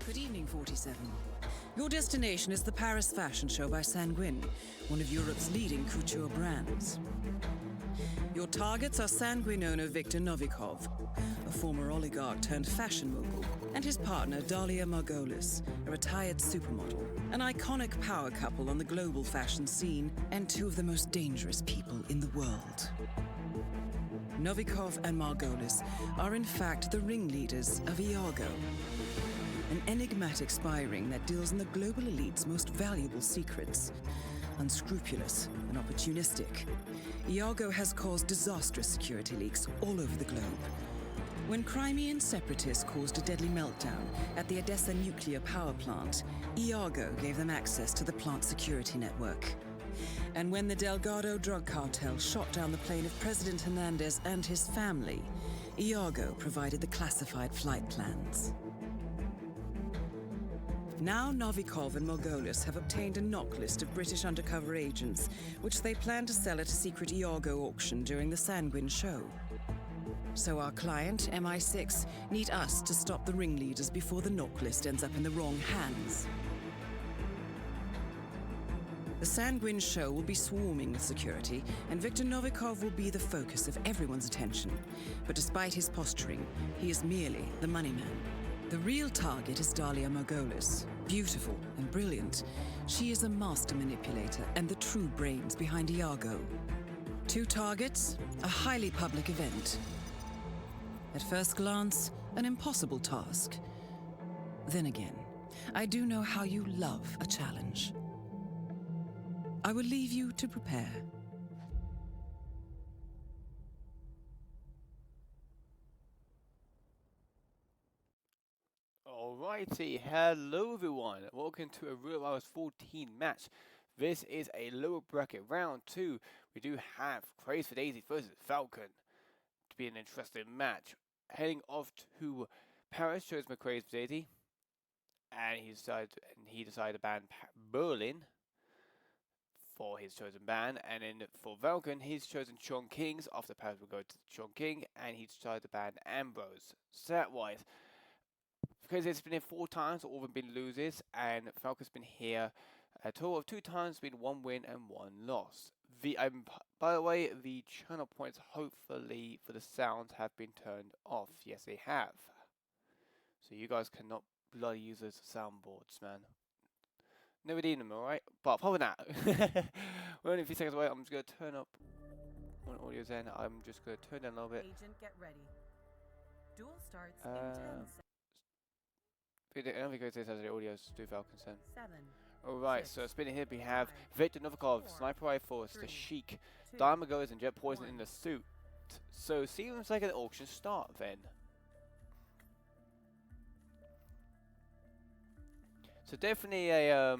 Good evening, 47. Your destination is the Paris Fashion Show by Sanguine, one of Europe's leading couture brands. Your targets are Sanguine owner Viktor Novikov, a former oligarch turned fashion mogul, and his partner Dalia Margolis, a retired supermodel, an iconic power couple on the global fashion scene, and two of the most dangerous people in the world. Novikov and Margolis are in fact the ringleaders of Iago, an enigmatic spy ring that deals in the global elite's most valuable secrets. Unscrupulous and opportunistic, Iago has caused disastrous security leaks all over the globe. When Crimean separatists caused a deadly meltdown at the Odessa nuclear power plant, Iago gave them access to the plant's security network. And when the Delgado drug cartel shot down the plane of President Hernandez and his family, Iago provided the classified flight plans. Now Novikov and Margolis have obtained a knock list of British undercover agents, which they plan to sell at a secret Iago auction during the Sanguine show. So our client, MI6, need us to stop the ringleaders before the knock list ends up in the wrong hands. The Sanguine show will be swarming with security, and Viktor Novikov will be the focus of everyone's attention. But despite his posturing, he is merely the money man. The real target is Dalia Margolis. Beautiful and brilliant, she is a master manipulator and the true brains behind Iago. Two targets, a highly public event. At first glance, an impossible task. Then again, I do know how you love a challenge. I will leave you to prepare. Alrighty, hello everyone, welcome to a Real Hours 14 match. This is a lower bracket round 2. We do have Crazy4Daisy versus Falcon to be an interesting match. Heading off to Paris, chose my Crazy4Daisy, and he decided to ban Berlin for his chosen ban, and then for Falcon, he's chosen Chongqing. After Paris, we'll go to Chongqing, and he decided to ban Ambrose. Stat-wise, because it's been here 4 times, all of them been losers, and Falcon's been here a total of 2 times, been 1 win and 1 loss. By the way, the channel points, hopefully, for the sounds have been turned off. Yes, they have. So you guys cannot bloody use those soundboards, man. Never need them, alright? But apart from that, we're only a few seconds away. I'm just going to turn up on audio's end. I'm just going to turn down a little bit. Agent, get ready. Duel starts in 10 seconds. I don't think it says the audio's do Falcons then. 7. Alright, 6, so spinning here we have 5, Viktor Novikov, 4, Sniper Rifle, the 3, Sheik, 2, Diamond Goes and Jet Poison 1. in the suit. So seems like an auction start then. So definitely a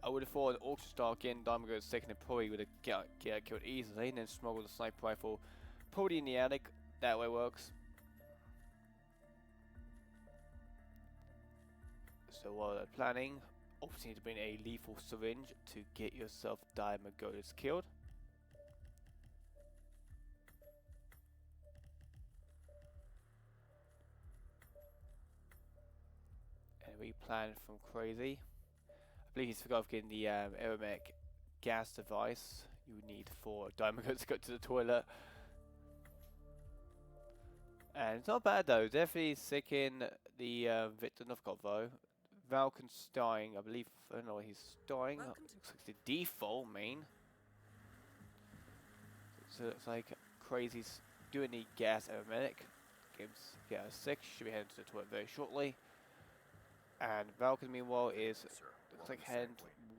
I would have thought an auction start again. Diamond Goes second and probably would have get killed easily, and then smuggle the Sniper Rifle probably in the attic. That way works. So while they're planning, obviously need to bring a lethal syringe to get yourself Diamond Goes killed. And we plan from Crazy. I believe he's forgot of getting the aromatic gas device you need for Diamond Goes to go to the toilet. And it's not bad though, definitely sick in the Viktor Novikov though. Falcon's dying, I believe. I don't know, he's dying. Looks like the default main. So it looks like Crazy's doing the gas aromatic. Get her sick, should be heading to the toilet very shortly. And Falcon meanwhile is looks like heading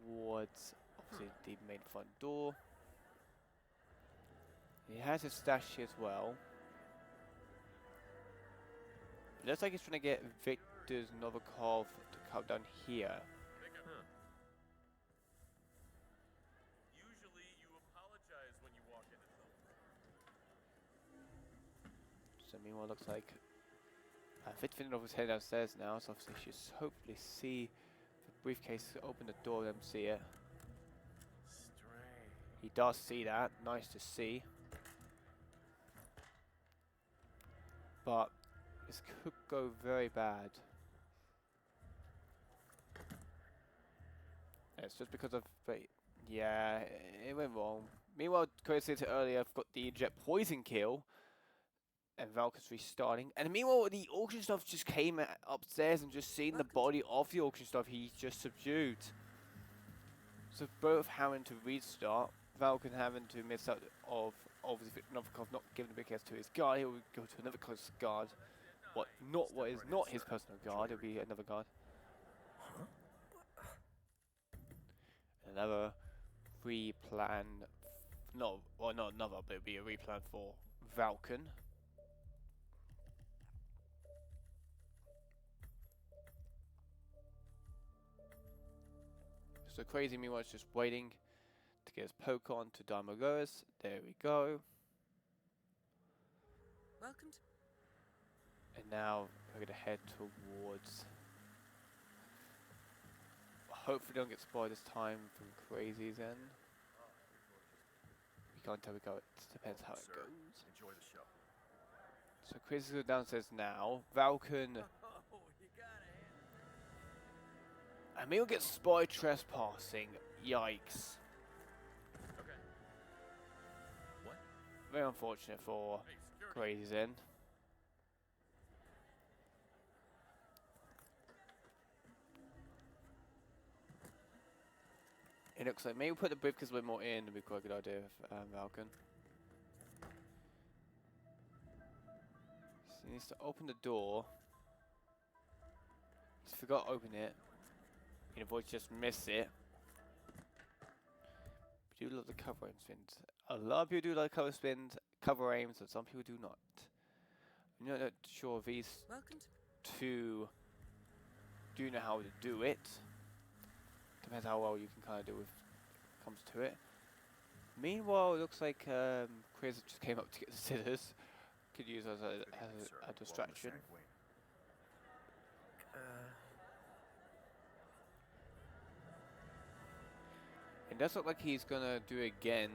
towards obviously the main front door. He has his stash here as well. It looks like he's trying to get Viktor Novikov to come down here. Usually you apologize when you walk into something. So meanwhile looks like Viktor Novikov's heading downstairs now, so obviously she should hopefully see the briefcase, open the door, let him see it. Strange. He does see that, nice to see. But this could go very bad. it's just because of, but yeah, it went wrong. Meanwhile, Crazy earlier got the jet poison kill, and Valk's restarting. And meanwhile, the auction stuff just came upstairs and just seen the body of the auction stuff he just subdued. So both having to restart, Falcon having to miss out of obviously Novikov not giving the big S to his guard. He will go to another close guard. What is not his personal guard, it'll be another guard. Another replan, no, well not another, but it'll be a replan for Falcon. So Crazy meanwhile is just waiting to get his poke on to Daimogoras. There we go. Welcome to And now we're gonna head towards. Hopefully don't get spoiled this time from Crazy's end. We can't tell we go. It depends how it goes. Enjoy the show. So Crazy's going downstairs now. Falcon. I mean, we'll get spotted trespassing. Yikes. Okay. What? Very unfortunate for Hey, security. Crazy's end. It looks like maybe we'll put the briefcase a bit more in would be quite a good idea of Falcon. So he needs to open the door. He's forgot to open it. You know, just miss it. We do love the cover aim spins. A lot of people do like cover spins, cover aims, and some people do not. I'm not sure if these welcome to two do know how to do it. Depends how well you can kind of do it comes to it. Meanwhile, it looks like Crazy just came up to get the scissors. Could use as a distraction. It does look like he's gonna do it again.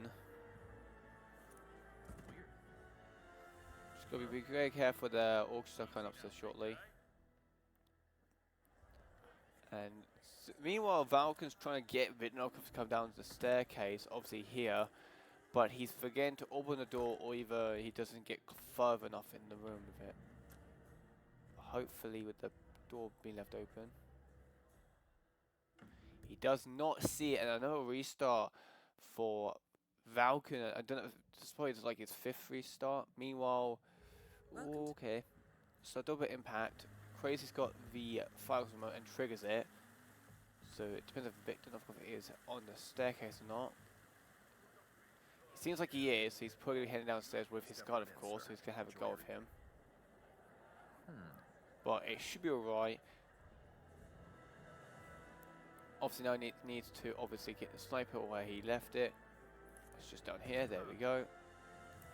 Just gotta be very careful. The orcs are coming upstairs shortly. And meanwhile, Falcon's trying to get Vitnokov to come down the staircase, obviously here, but he's forgetting to open the door, or either he doesn't get further enough in the room with it. Hopefully with the door being left open. He does not see it, and another restart for Falcon. I don't know, I suppose it's like his 5th restart. Meanwhile, okay, so double impact. Crazy's got the fire remote and triggers it. So it depends if Victor is on the staircase or not. It seems like he is, so he's probably heading downstairs with his guard, of course, so he's going to have a go with him. But it should be alright. Obviously now he needs to obviously get the sniper where he left it. It's just down here, there we go.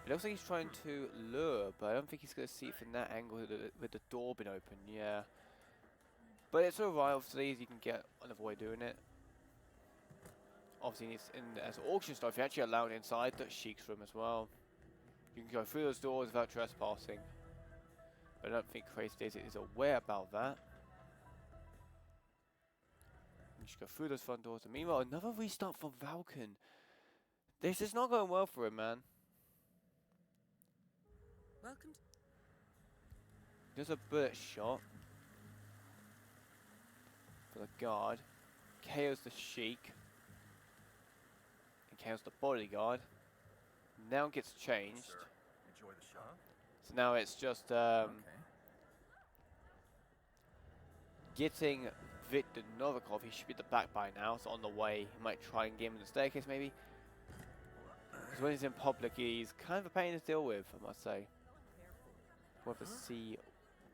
It looks like he's trying to lure, but I don't think he's going to see it from that angle with the door being open, yeah. But it's alright, obviously, you can get another way of doing it. Obviously, as auction stuff, you're actually allowed inside the Sheik's room as well. You can go through those doors without trespassing. But I don't think Crazy4Daisy is aware about that. You just go through those front doors. And meanwhile, another restart for Falcon. This is not going well for him, man. welcome There's a bullet shot for the guard. KOs the Sheik. And KOs the bodyguard. Now gets changed. Sir, enjoy the show. So now it's just getting Victor Novikov. He should be at the back by now. It's on the way. He might try and get him in the staircase maybe. Because when he's in public, he's kind of a pain to deal with, I must say. We'll have to see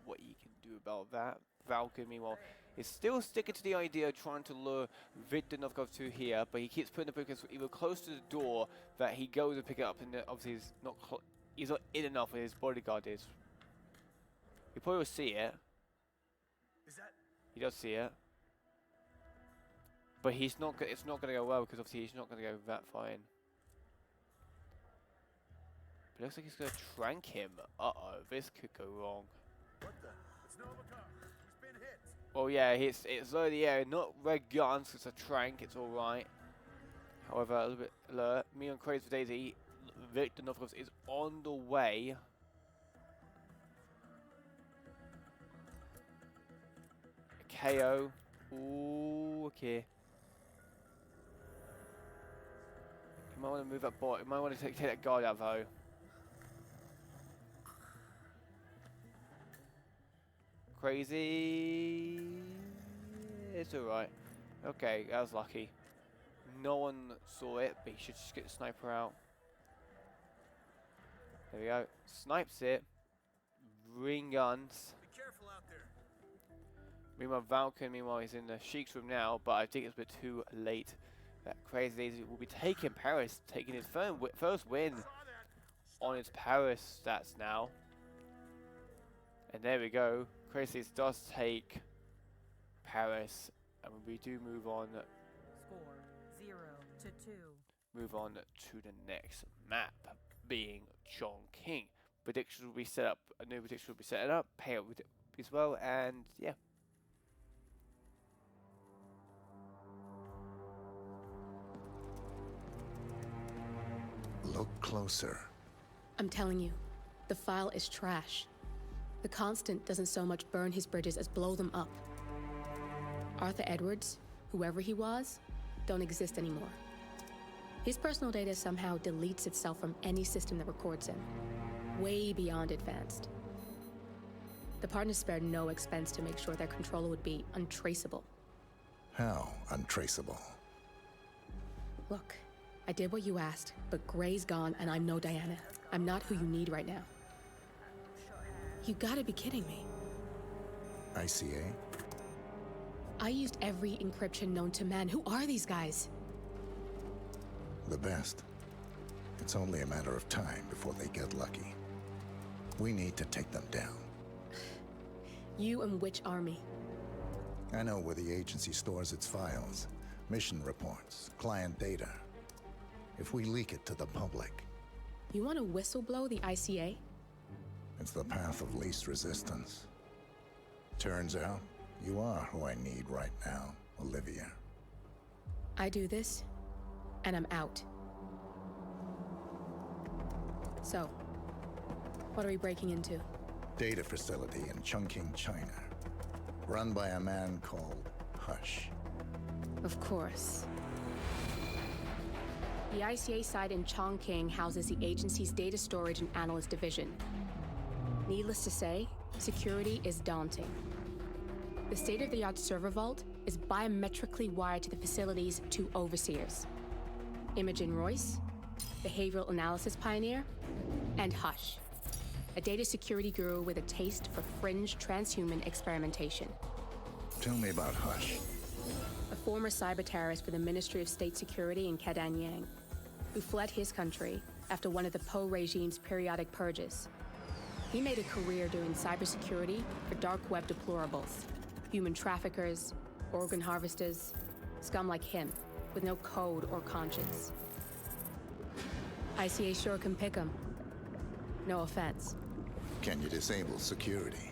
what he can do about that. Falcon, meanwhile, is still sticking to the idea of trying to lure Victor Novikov to here, but he keeps putting the briefcase either close to the door that he goes and pick it up, and obviously he's not in enough where his bodyguard is. He probably will see it. He does see it. But he's not. It's not going to go well because obviously he's not going to go that far in. But it looks like he's going to trank him. Uh-oh, this could go wrong. What the? It's Novikov. He's been hit. Well, yeah, it's low in the air, not red guns, it's a trank, it's alright. However, a little bit alert. Me and Crazy4Daisy, Victor Novikov is on the way. KO. Ooh, okay. You might want to move that bot. You might want to take that guard out though. Crazy. It's alright. Okay, that was lucky. No one saw it, but he should just get the sniper out. There we go. Snipes it. Ring guns. Be careful out there. Meanwhile, Falcon, he's in the Sheik's room now, but I think it's a bit too late. That Crazy4Daisy will be taking Paris, taking his first win on his Paris stats now. And there we go. Crazy4Daisy does take Paris, and we do move on. Score 0-2. Move on to the next map, being Chongqing. Predictions will be set up. A new prediction will be set up. Payout as well, and yeah. Look closer. I'm telling you, the file is trash. The Constant doesn't so much burn his bridges as blow them up. Arthur Edwards, whoever he was, don't exist anymore. His personal data somehow deletes itself from any system that records him. Way beyond advanced. The partners spared no expense to make sure their controller would be untraceable. How untraceable? Look, I did what you asked, but Gray's gone and I'm no Diana. I'm not who you need right now. You gotta be kidding me. ICA? I used every encryption known to man. Who are these guys? The best. It's only a matter of time before they get lucky. We need to take them down. You and which army? I know where the agency stores its files, mission reports, client data. If we leak it to the public, You want to whistleblow the ICA? it's the path of least resistance. Turns out, you are who I need right now, Olivia. I do this, and I'm out. So, what are we breaking into? Data facility in Chongqing, China. Run by a man called Hush. Of course. The ICA site in Chongqing houses the agency's data storage and analyst division. Needless to say, security is daunting. The state-of-the-art server vault is biometrically wired to the facility's two overseers: Imogen Royce, behavioral analysis pioneer, and Hush, a data security guru with a taste for fringe transhuman experimentation. Tell me about Hush. A former cyber terrorist for the Ministry of State Security in Kadanyang, who fled his country after one of the Po regime's periodic purges. He made a career doing cybersecurity for dark web deplorables, human traffickers, organ harvesters, scum like him, with no code or conscience. ICA sure can pick 'em. No offense. Can you disable security?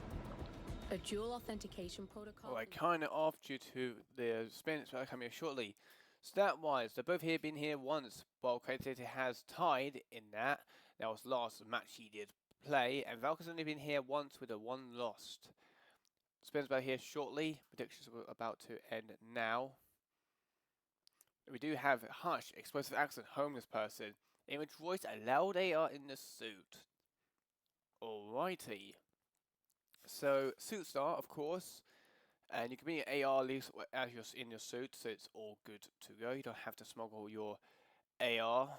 A dual authentication protocol. Alright, kind of off due to the spin that's coming here shortly. Stat-wise, they've both been here once, while Crazy4Daisy has tied in that. That was last match he did play, and Valky's only been here once with a 1 lost. Spins about here shortly. Predictions are about to end now. We do have Hush, explosive accident, homeless person. Image Royce, a loud AR in the suit. Alrighty. So, suit start, of course. And you can be an AR least as you're in your suit, so it's all good to go. You don't have to smuggle your AR.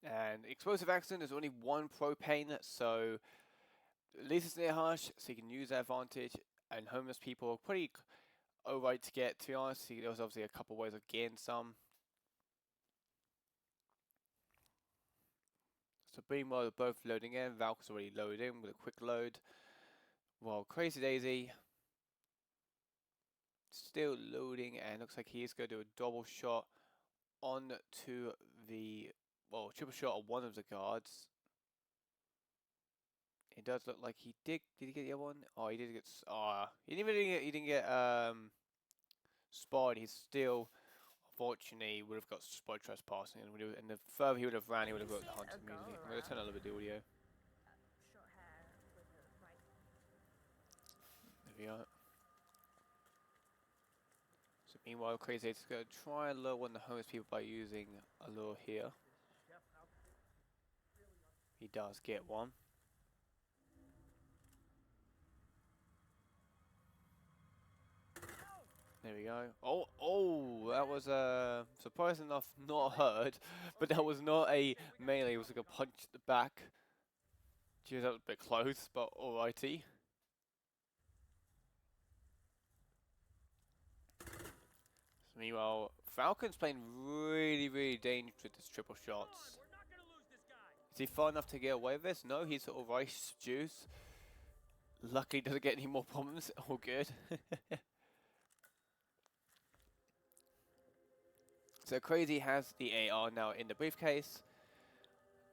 And explosive accident, there's only 1 propane, so at least it's near Hush, so you can use that advantage. And homeless people are pretty alright to get, to be honest. There's obviously a couple ways of getting some. So meanwhile, they're both loading in. Valk's already loaded in with a quick load. While Crazy4Daisy still loading, and looks like he is going to do a double shot on to the, well, triple shot on one of the guards. It does look like he did. Did he get the other one? Oh, he did get. He didn't really get. He didn't get spotted. He's still, unfortunately, would have got spotted trespassing, and the further he would have ran, he would have got the hunter immediately. I'm gonna turn a little bit of the audio. Short hair with a right. There we are. So meanwhile, Crazy is going to try and lure one of the homeless people by using a lure here. He does get one. There we go. Oh, that was surprising enough not hurt, but that was not a melee. It was like a punch at the back. Gee, that was a bit close, but alrighty. So meanwhile, Falcon's playing really dangerous with his triple shots. Is he far enough to get away with this? No, he's sort of rice juice. Luckily, doesn't get any more problems. All good. So Crazy has the AR now in the briefcase,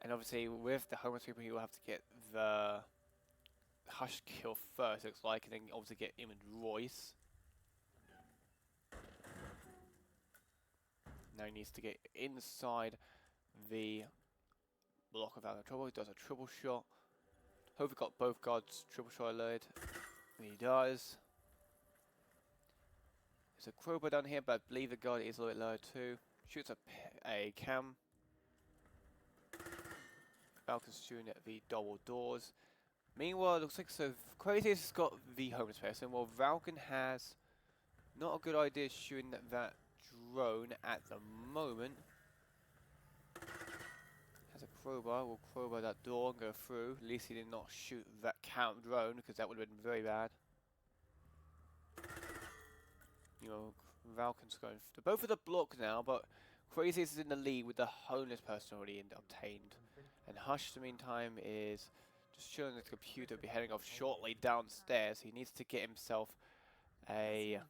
and obviously with the homeless people, he will have to get the Hush kill first, looks like, and then obviously get him and Royce. Now he needs to get inside the block without no trouble. He does a triple shot. Hope he got both guards triple shot alerted. And he does. There's a crowbar down here, but I believe the guard is a little bit lower too. Shoots a cam. Falcon's shooting at the double doors. Meanwhile, it looks like so Crazy has got the homeless person. Well, Falcon has not a good idea shooting that drone at the moment. Has a crowbar. Will crowbar that door and go through. At least he did not shoot that count drone, because that would have been very bad. You know, Falcon's going to both of the block now, but Crazy is in the lead with the homeless person already obtained. And Hush, in the meantime, is just showing the computer be heading off shortly downstairs. He needs to get himself a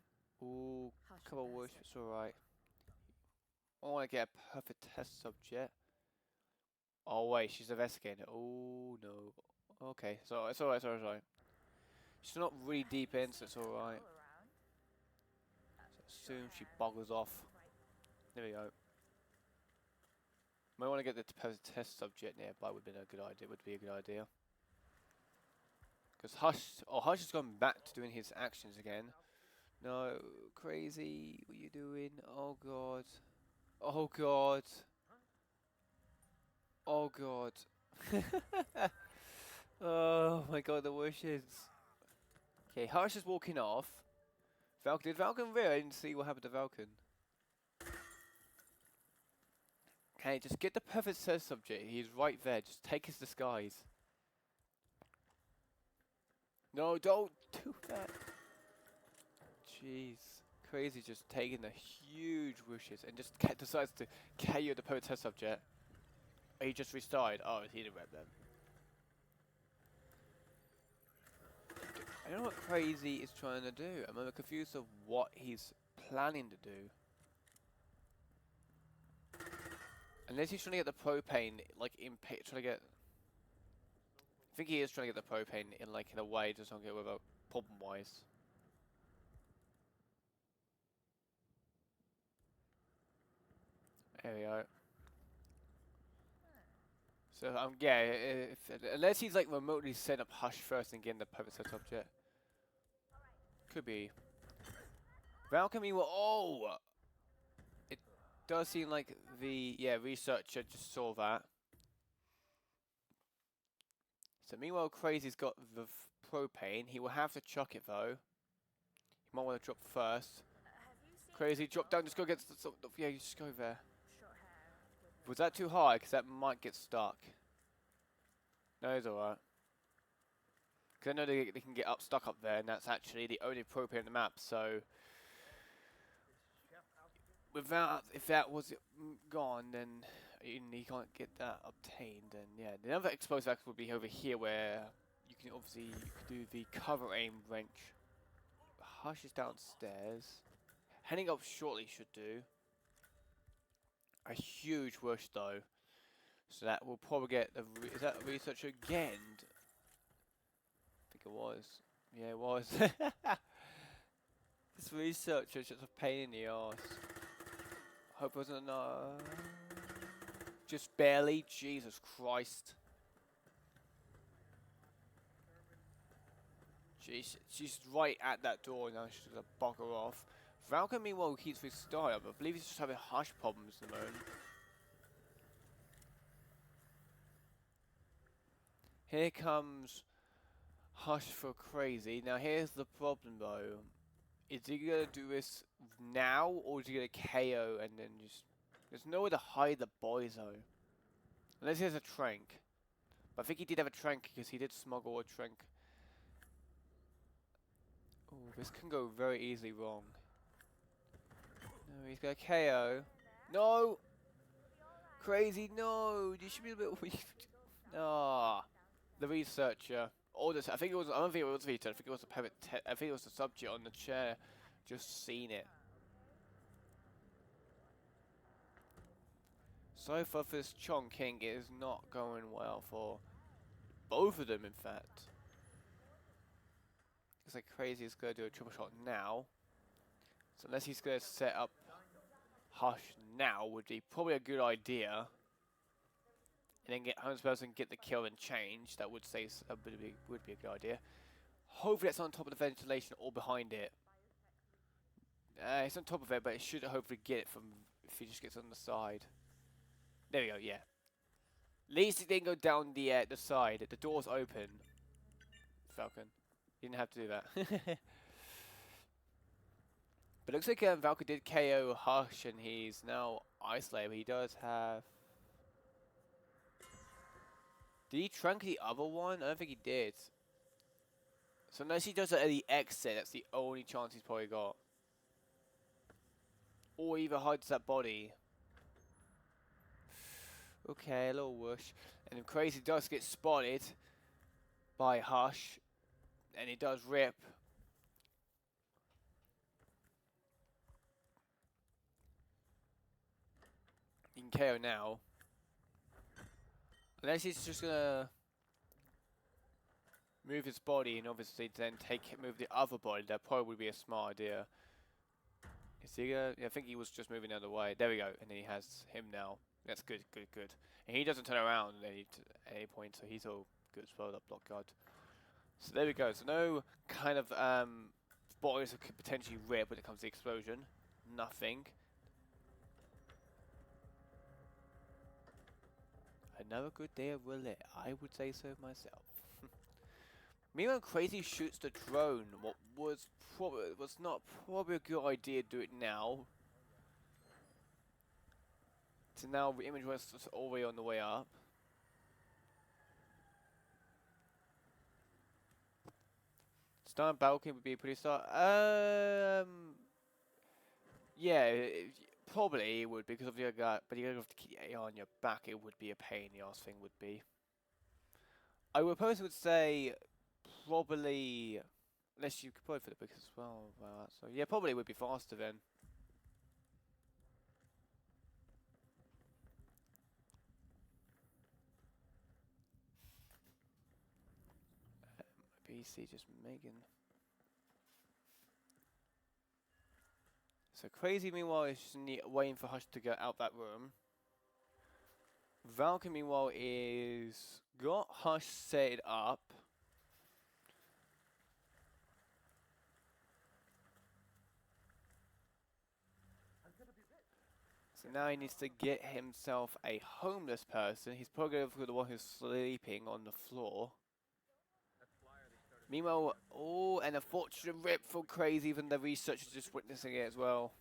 couple of wish. It's alright. I want to get a perfect test subject. Oh wait, she's investigating. Oh no. Okay, so it's alright. Sorry. She's not really deep in, so it's alright. Soon she boggles off. There we go. Might want to get the test subject nearby. Would be a good idea. Would be a good idea. Because Hush has gone back to doing his actions again. No, Crazy, what are you doing? Oh god. Oh god. Oh god. Oh my god, the wishes. Okay, Hush is walking off. Did Falcon rear? I didn't see what happened to Falcon. Okay, just get the perfect test subject. He's right there. Just take his disguise. No, don't do that. Jeez. Crazy just taking the huge wishes and just decides to KO the perfect test subject. He just restarted. Oh, he didn't rep them. I don't know what Crazy is trying to do. I'm confused of what he's planning to do. Unless he's trying to get the propane, like, trying to get... I think he is trying to get the propane in, like, in a way, just don't get with a problem-wise. There we go. So, yeah, unless he's, like, remotely setting up Hush first and getting the perfect set object. Could be. Falcon, oh! It does seem like the, researcher just saw that. So meanwhile, Crazy's got the propane. He will have to chuck it, though. He might want to drop first. Crazy, drop down, just go get yeah, you just go there. Was that too high? Because that might get stuck. No, it's alright. Because I know they can get stuck up there, and that's actually the only propane on the map, so... if that was gone, then he can't get that obtained, and yeah. The other exposed act would be over here, where you can obviously do the cover aim wrench. Hush is downstairs. Heading up shortly should do. A huge rush though. So that will probably get the... is that researcher again? it was. Yeah, it was. This research is just a pain in the ass. Hope it wasn't just barely. Jesus Christ. She's right at that door now. She's gonna bugger off. Falcon, meanwhile, keeps his style, but I believe he's just having hush problems at the moment. Here comes Hush for Crazy. Now, here's the problem, though. Is he gonna do this now, or is he gonna KO and then just... There's nowhere to hide the boys, though. Unless he has a trank. But I think he did have a trank, because he did smuggle a trank. Oh, this can go very easily wrong. No, he's gonna KO. No! Crazy, no! You should be a bit weak. Ah, the researcher. Or this, I think it was. I don't think it was Vita. I think it was the pivot. I think it was the subject on the chair. Just seen it. So far, this chonking is not going well for both of them. In fact, looks like Crazy is gonna do a triple shot now. So unless he's gonna set up Hush now, would be probably a good idea. And then get Holmes person, get the kill and change. That would say would be a good idea. Hopefully it's on top of the ventilation or behind it. It's on top of it, but it should hopefully get it from if he just gets on the side. There we go. Yeah. At least it didn't go down the side. The door's open. Falcon, you didn't have to do that. But it looks like Falcon did KO Hush, and he's now isolated. But he does have. Did he trunk the other one? I don't think he did. So unless he does it at the exit, that's the only chance he's probably got. Or either hides that body. Okay, a little whoosh. And if Crazy does get spotted by Hush, and he does rip. He can KO now. Unless he's just gonna move his body and obviously then move the other body, that probably would be a smart idea. Is he gonna? Yeah, I think he was just moving the other way. There we go, and then he has him now. That's good, good, good. And he doesn't turn around at any point, so he's all good as well. That block guard. So there we go. So no kind of bodies that could potentially rip when it comes to the explosion. Nothing. Another good day of roulette. I would say so myself. Meanwhile, Crazy shoots the drone. What was not probably a good idea to do it now. So now the image was all the way on the way up. Start Balcony would be a pretty start. Yeah, probably it would, because of your gut, but you have to keep it on your back. It would be a pain in the ass thing. Would be. I would personally would say probably, unless you could probably for the book as well. So yeah, probably would be faster then. BC just Megan. So Crazy meanwhile is just waiting for Hush to get out that room. Falcon meanwhile is got Hush set up. So now he needs to get himself a homeless person. He's probably going for the one who's sleeping on the floor. Meanwhile, oh, and a fortune rip from Crazy, even the researchers just witnessing it as well.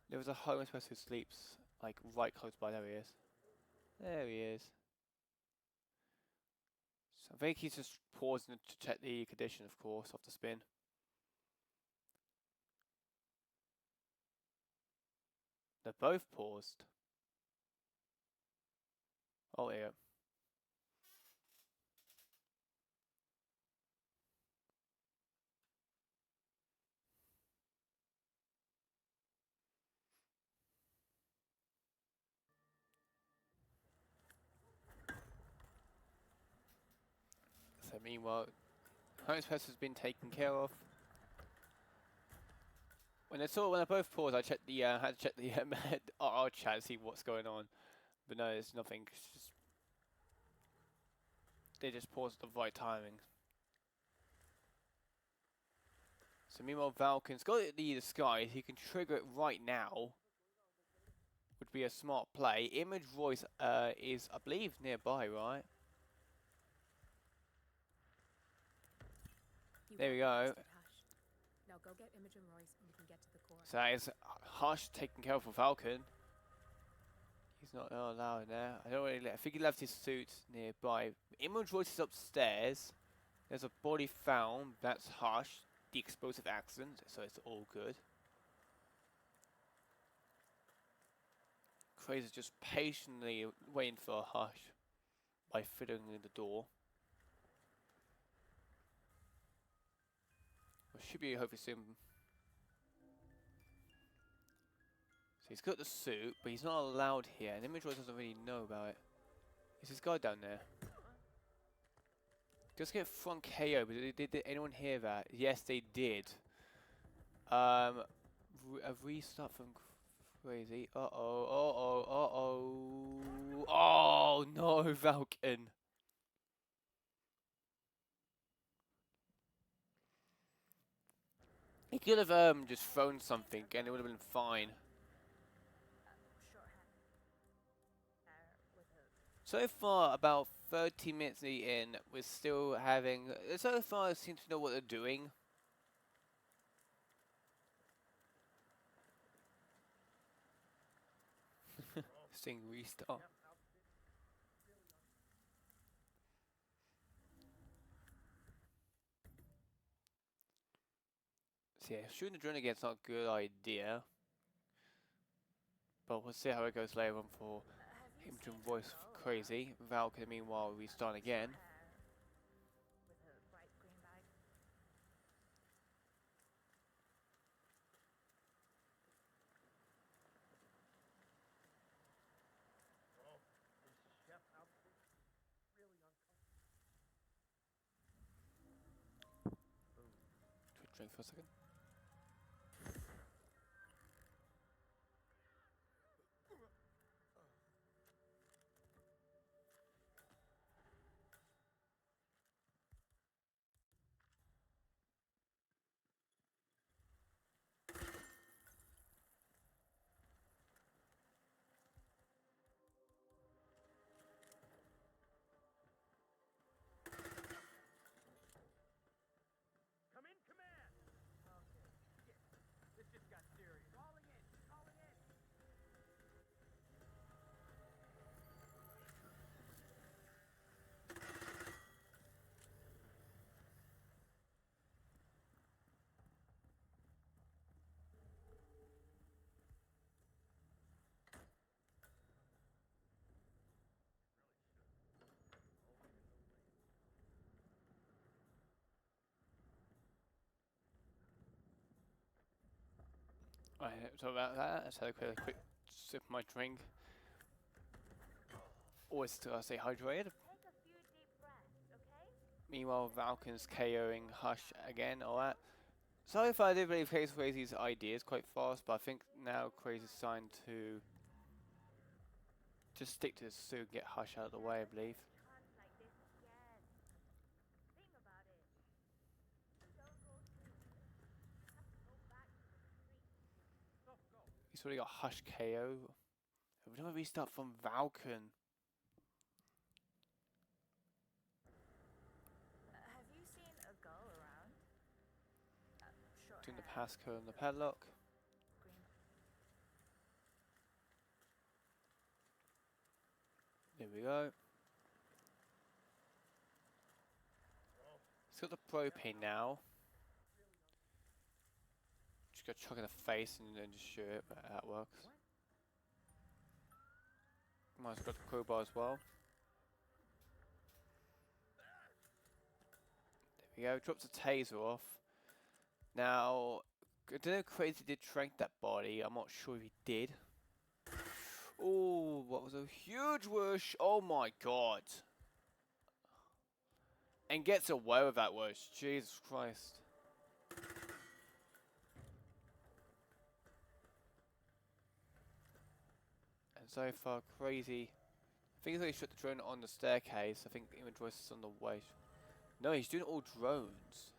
There was a homeless person who sleeps, like, right close by. There he is. There he is. So I think he's just pausing to check the condition, of course, of the spin. They're both paused. Oh, yeah. So meanwhile, Home's press has been taken care of. When I both paused, I checked the had to check the RR chat to see what's going on, but no, there's nothing. It's just they just paused at the right timing. So meanwhile, Falcon's got the disguise. He can trigger it right now. Would be a smart play. Image voice is, I believe, nearby, right? There we go. Now go get Image and Royce and we can get to the core. So that is Hush taking care of Falcon. He's not allowed there. I think he left his suit nearby. Image voice is upstairs. There's a body found. That's Hush. The explosive accident, so it's all good. Crazy's just patiently waiting for Hush by fiddling in the door. Well, should be hopefully soon. So he's got the suit, but he's not allowed here, and Image Voice doesn't really know about it. Is this guy down there? Just get front KO, but did anyone hear that? Yes, they did. A restart from Crazy. Oh no, Falcon. He could have just thrown something and it would have been fine. So far, about 30 minutes in, we're still having... So far, I seem to know what they're doing. Sting restart. So yeah, shooting the drone again is not a good idea. But we'll see how it goes later on for him to voice Crazy. Falcon, meanwhile, restart again. Quick drink for a second. Come in, command! Okay, shit. This just got serious. Calling in, calling in! Right, so about that, let's have a quick sip of my drink. Always stay hydrated. Meanwhile, Falcon's KOing Hush again, all that. So far, I did believe Crazy's ideas quite fast, but I think now Crazy's trying to just stick to the suit and get Hush out of the way, I believe. He's already got Hush KO. We don't restart from Falcon. Have you seen a gull around? Doing the passcode and the padlock. There we go. He's got the propane now. Just got chuck in the face and then just shoot it, but that works. Might have got the crowbar as well. There we go, drops the taser off. Now, I don't know if Crazy did trank that body, I'm not sure if he did. Oh, what was a huge whoosh, oh my god. And gets away with that worse. Jesus Christ. And so far, Crazy. I think he's already shot the drone on the staircase. I think the image voice is on the way. No, he's doing all drones.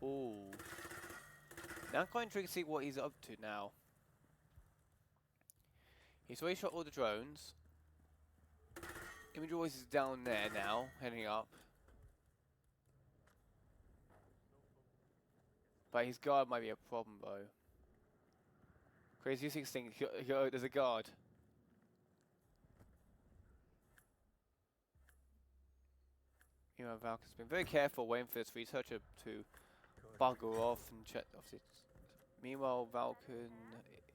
Ooh. Now I'm quite intrigued to see what he's up to now. He's already shot all the drones. Image voice is down there now, heading up. But his guard might be a problem though. Crazy 16, there's a guard. You know, Falcon's been very careful waiting for this researcher to bugger off and check off it. Meanwhile, Falcon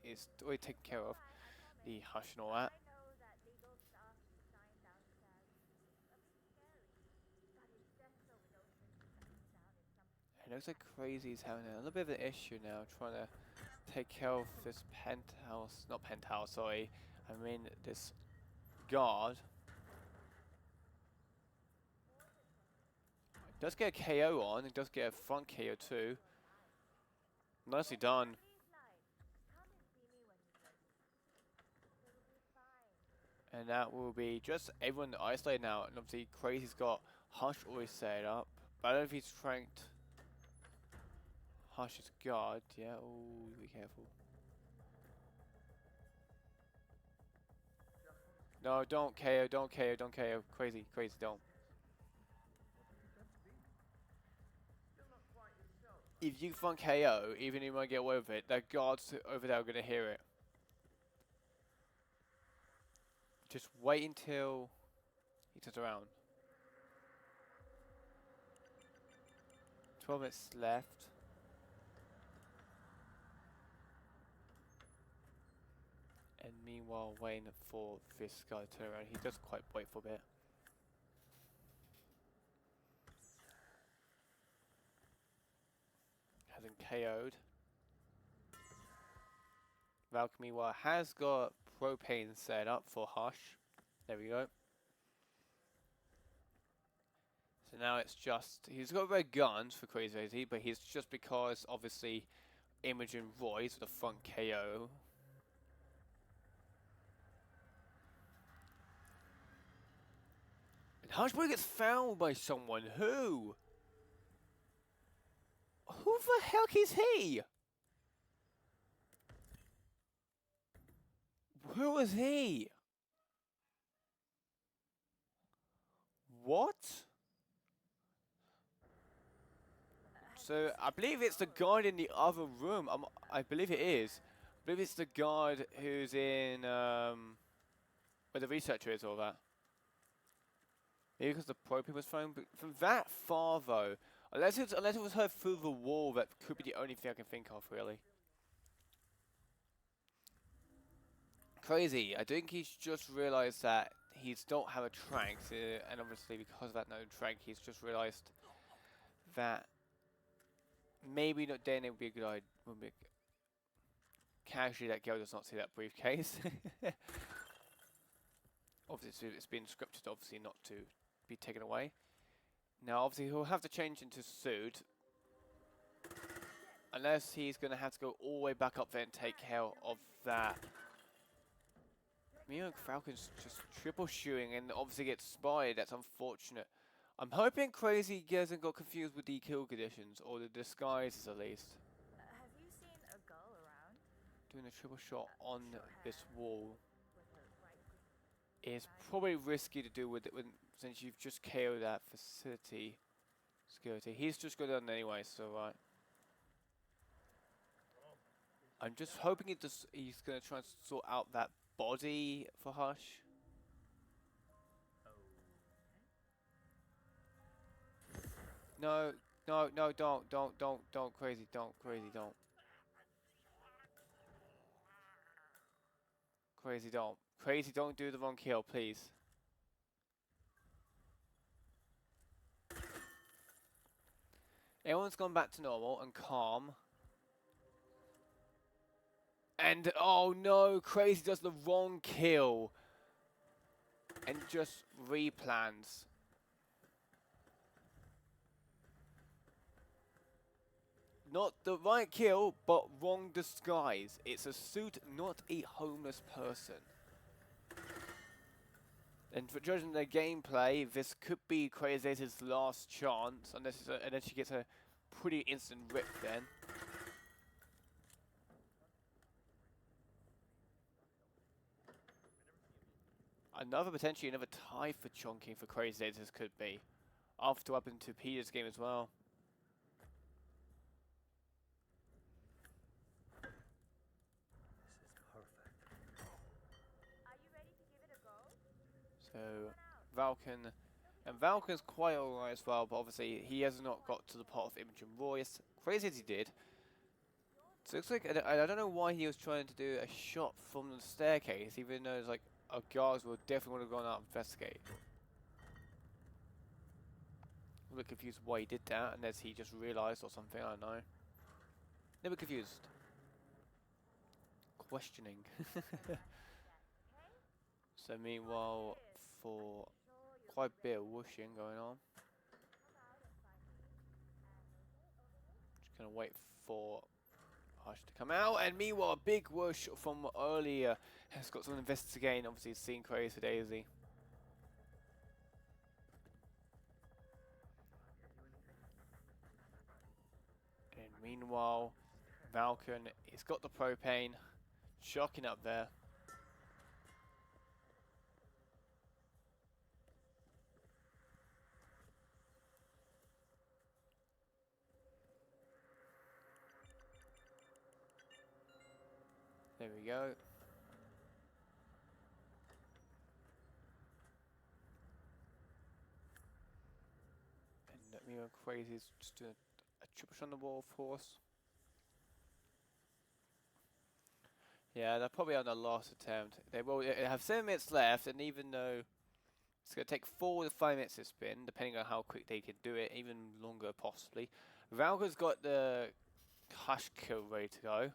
is already taken care of. The hush and all that. It looks like Crazy's having a little bit of an issue now, trying to take care of this penthouse, not penthouse, sorry, I mean this guard. It does get a KO on, it does get a front KO too. Nicely done. And that will be just everyone isolated now, and obviously Crazy's got Hush always set up, but I don't know if he's franked Hush's guard, yeah, oh, be careful. No, don't KO, don't KO, don't KO, Crazy, don't. If you front KO, even if you might get away with it, the guards over there are going to hear it. Just wait until he turns around. 12 minutes left. And meanwhile, waiting for this guy to turn around. He does quite wait for a bit. Hasn't KO'd. Falcon meanwhile has got propane set up for Hush. There we go. So now it's just, he's got red guns for Crazy4Daisy, but he's just because obviously Imogen Roy's with a front KO. And Hushboy gets fouled by someone. Who? Who the heck is he? Who is he? What? So I believe it's the guard in the other room. I believe it is. I believe it's the guard who's in where the researcher is, all that. Maybe because the propane was thrown, but from that far though, unless it was heard through the wall, that could be the only thing I can think of really. Crazy. I think he's just realised that he don't have a trank, and obviously because of that no trank, he's just realised that maybe not then it would be a good idea. Casually, that girl does not see that briefcase. Obviously, it's been scripted, obviously, not to be taken away. Now, obviously, he'll have to change into suit. Unless he's going to have to go all the way back up there and take care of that. Me and Falcon's just triple shooting and obviously gets spotted. That's unfortunate. I'm hoping Crazy hasn't got confused with the kill conditions, or the disguises at least. Have you seen a girl around? Doing a triple shot on this wall is probably risky to do with it since you've just KO'd that facility security. He's just got done anyway, so right. I'm just hoping he's going to try and sort out that body for Hush. No, no, no, don't, Crazy, don't. Crazy, don't do the wrong kill, please. Everyone's gone back to normal and calm. And, oh no, Crazy does the wrong kill. And just replans. not the right kill, but wrong disguise. It's a suit, not a homeless person. And for judging the gameplay, this could be Crazy4Daisy's last chance, unless and then she gets a pretty instant rip then. Potentially another tie for chonking for Crazy4Daisy could be. After what happened to Peter's game as well. So Falcon, and Falcon's quite alright as well, but obviously he has not got to the part of Imogen Royce. Crazy4Daisy did. So it looks like, I don't know why he was trying to do a shot from the staircase, even though it's like our guards will definitely want to go out and investigate. I'm a bit confused why he did that, unless he just realised or something, I don't know. Never confused. Questioning. So meanwhile, for quite a bit of whooshing going on. Just gonna wait for Hush to come out, and meanwhile a big whoosh from earlier has got someone investigating, obviously seeing Crazy4Daisy. And meanwhile, Falcon has got the propane, shocking up there. There we go. And me and Crazy's just doing a triple shot on the wall, of course. Yeah, they're probably on the last attempt. They will have 7 minutes left, and even though it's going to take 4 to 5 minutes to spin, depending on how quick they can do it, even longer possibly. Valga's got the Hush kill ready to go.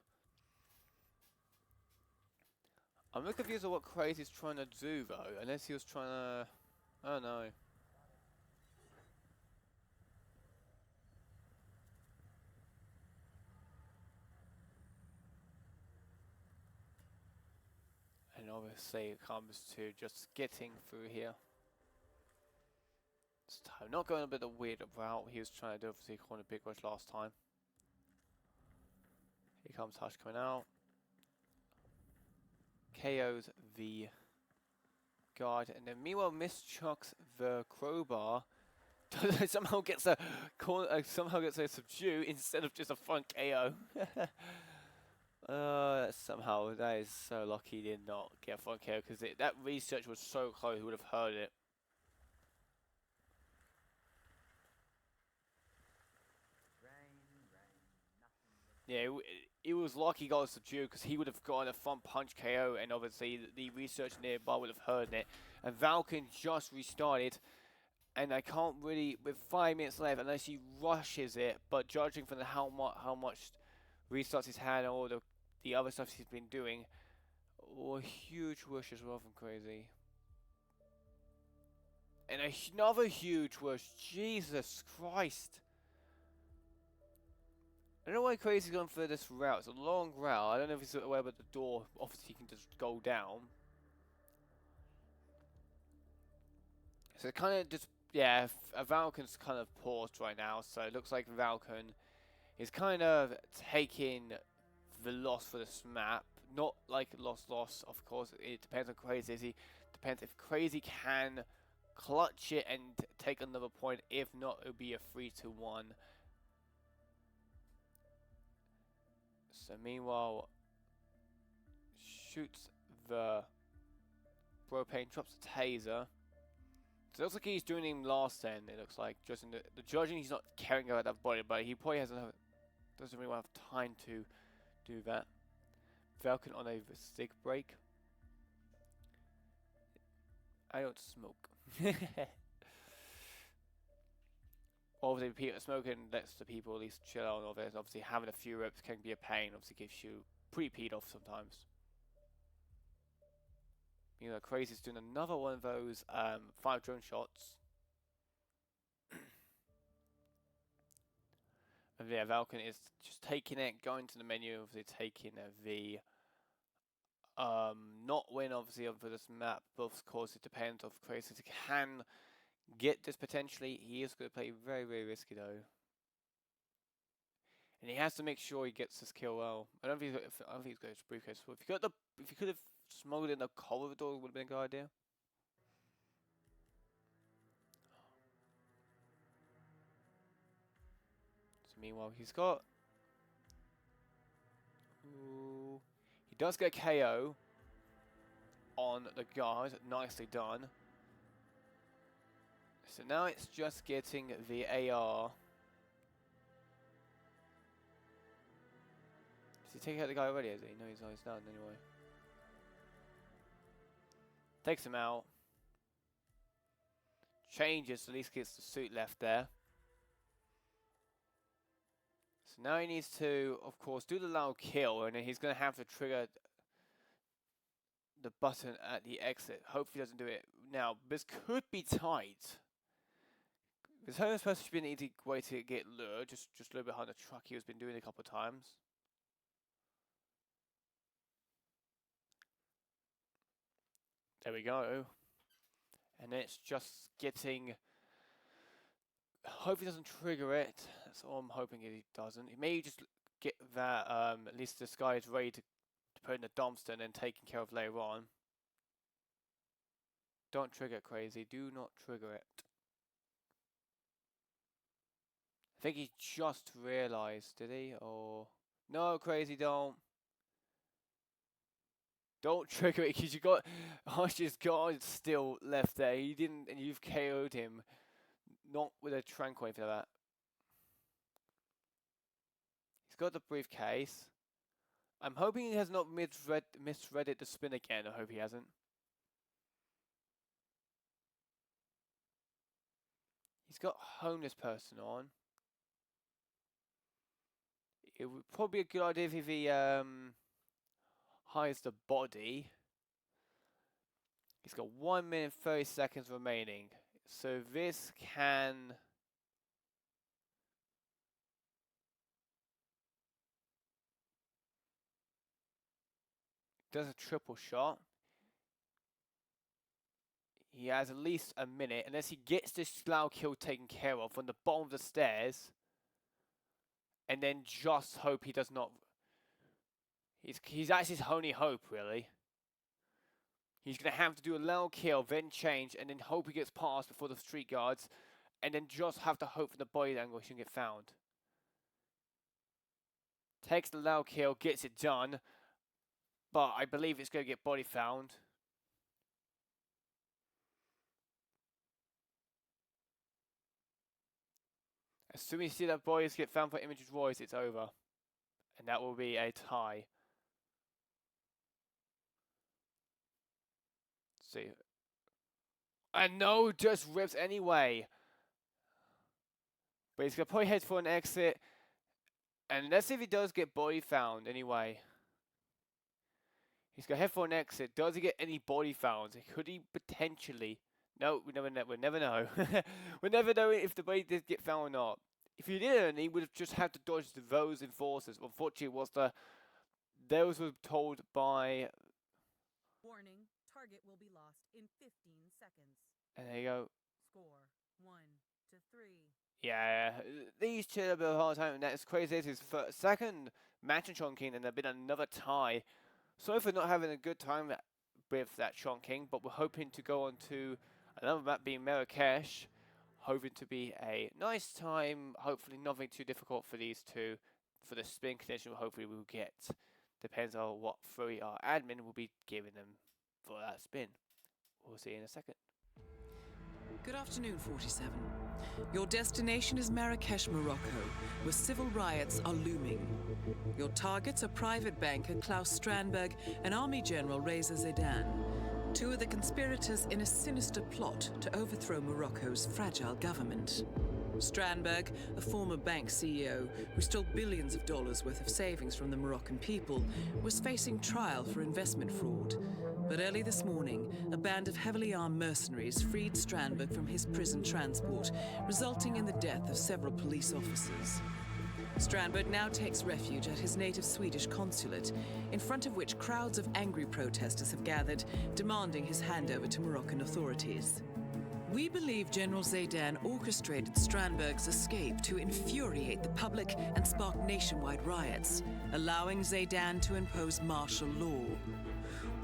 I'm a bit confused on what Crazy's trying to do though, unless he was trying to, I don't know. And obviously it comes to just getting through here. This time, not going a bit of a weird route he was trying to do, obviously he caught a big rush last time. Here comes Hush coming out. KOs the guard, and then meanwhile mischucks the crowbar. somehow gets a subdue instead of just a front KO. Somehow that is so lucky he did not get a front KO, because that research was so close he would have heard it. Yeah, it was lucky he got a subdue, because he would have gotten a front punch KO, and obviously the research nearby would have heard it. And Falcon just restarted, and I can't really, with 5 minutes left, unless he rushes it, but judging from how much restarts he's had and all the other stuff he's been doing, a huge whoosh as well from Crazy. And another huge whoosh, Jesus Christ. I don't know why Crazy's gone for this route. It's a long route. I don't know if he's aware about the door. Obviously, he can just go down. So it kind of just, yeah, Falcon's kind of paused right now. So it looks like Falcon is kind of taking the loss for this map. Not like loss, of course. It depends on Crazy. Depends if Crazy can clutch it and take another point. If not, it'll be a 3-1. So meanwhile, shoots the propane, drops the taser. So it looks like he's doing him last then, it looks like. Just in the judging, he's not caring about that body, but he probably doesn't really have time to do that. Falcon on a stick break. I don't smoke. Obviously, people smoking lets the people at least chill out of it. Obviously, having a few reps can be a pain. Obviously, gives you pretty peed off sometimes. You know, Crazy's doing another one of those 5 drone shots. And yeah, Falcon is just taking it, going to the menu, obviously taking the not win obviously for this map, but of course it depends if Crazy can get this potentially. He is going to play very, very risky though. And he has to make sure he gets this kill well. I don't think he's going to briefcase. If you could have smuggled in the corridor, it would have been a good idea. So meanwhile, he's got. Ooh, he does get KO on the guard. Nicely done. So now it's just getting the AR. Does he take out the guy already, has he? No, he's done anyway. Takes him out. Changes, at least gets the suit left there. So now he needs to, of course, do the loud kill, and then he's going to have to trigger the button at the exit. Hopefully he doesn't do it now. This could be tight. This home supposed to be an easy way to get lured, just a little bit behind the truck he has been doing a couple of times. There we go. And then it's just getting... Hope he doesn't trigger it. That's all I'm hoping he doesn't. He may just get that, at least this guy is ready to put in the dumpster and then taken care of later on. Don't trigger it, Crazy. Do not trigger it. I think he just realised, did he? Or... No, Crazy, don't. Don't trigger it because you got Archer's guard still left there. He didn't, and you've KO'd him. Not with a tranquil for that. He's got the briefcase. I'm hoping he has not misread the spin again. I hope he hasn't. He's got homeless person on. It would probably be a good idea if he hides the body. He's got 1 minute 30 seconds remaining. So this can... Does a triple shot. He has at least a minute, unless he gets this slow kill taken care of from the bottom of the stairs. And then just hope he does not... That's his only hope, really. He's going to have to do a loud kill, then change, and then hope he gets past before the street guards. And then just have to hope for the body angle he shouldn't get found. Takes the loud kill, gets it done. But I believe it's going to get body found. As soon as you see that bodies get found for Image's Royce, it's over. And that will be a tie. See. And no, just rips anyway. But he's going to probably head for an exit. And let's see if he does get body found anyway. He's going to head for an exit. Does he get any body found? Could he potentially... No, we never know. We'll never know. We'll never know if the body did get found or not. If he didn't, he would have just had to dodge those enforcers. Unfortunately, it was those were told by... Warning, target will be lost in 15 seconds. And there you go. Score 1-3. Yeah, these two have a hard time. That's Crazy. It's his second match in Chongqing, and there's been another tie. Sorry for not having a good time with that Chongqing, but we're hoping to go on to another map being Marrakesh. Hoping to be a nice time. Hopefully nothing too difficult for these two. For the spin condition, hopefully we'll get. Depends on what free our admin will be giving them for that spin. We'll see in a second. Good afternoon, 47. Your destination is Marrakesh, Morocco, where civil riots are looming. Your targets are private banker Klaus Strandberg and Army General Reza Zaidan, two of the conspirators in a sinister plot to overthrow Morocco's fragile government. Strandberg, a former bank CEO who stole billions of dollars worth of savings from the Moroccan people, was facing trial for investment fraud. But early this morning, a band of heavily armed mercenaries freed Strandberg from his prison transport, resulting in the death of several police officers. Strandberg now takes refuge at his native Swedish consulate, in front of which crowds of angry protesters have gathered, demanding his handover to Moroccan authorities. We believe General Zaydan orchestrated Strandberg's escape to infuriate the public and spark nationwide riots, allowing Zaydan to impose martial law.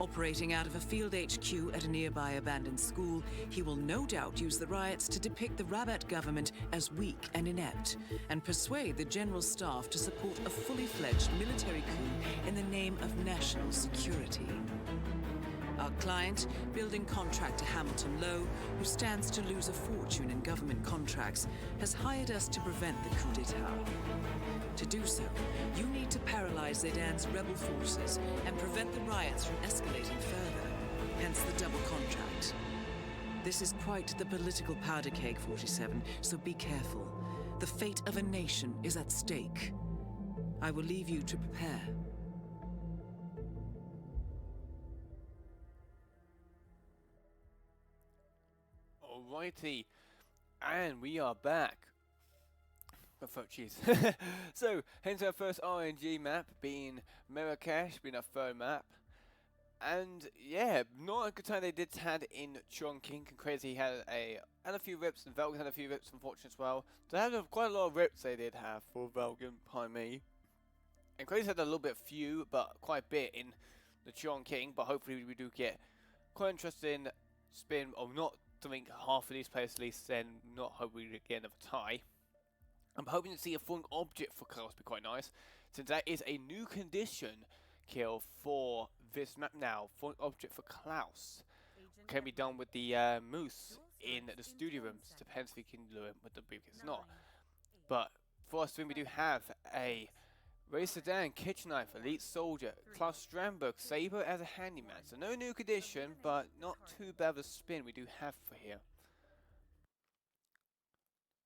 Operating out of a field HQ at a nearby abandoned school, he will no doubt use the riots to depict the Rabat government as weak and inept, and persuade the general staff to support a fully fledged military coup in the name of national security. Our client, building contractor Hamilton Lowe, who stands to lose a fortune in government contracts, has hired us to prevent the coup d'etat. To do so, you need to paralyze Zaydan's rebel forces and prevent the riots from escalating further, hence the double contract. This is quite the political powder keg, 47, so be careful. The fate of a nation is at stake. I will leave you to prepare. Alrighty, and we are back. Oh, fuck, jeez. So, hence our first RNG map being Marrakesh, being our third map. And yeah, not a good time they did had in Chongqing. Crazy had a few rips, and Falcon had a few rips, unfortunately, as well. So they had quite a lot of rips they did have for Falcon, behind me. And Crazy had a little bit few, but quite a bit in the Chongqing. But hopefully we do get quite interesting spin, or not something half of these players at least, then not hopefully we get another tie. I'm hoping to see a falling object for Klaus, be quite nice, since that is a new condition kill for this map now. Falling object for Klaus can be done with the moose in the studio rooms. Depends if you can lure him with the briefcase or not. But for us, we do have a Ray Sedan, kitchen knife, elite soldier, Klaus Strandberg, saber as a handyman. So no new condition, but not too bad of a spin we do have for here.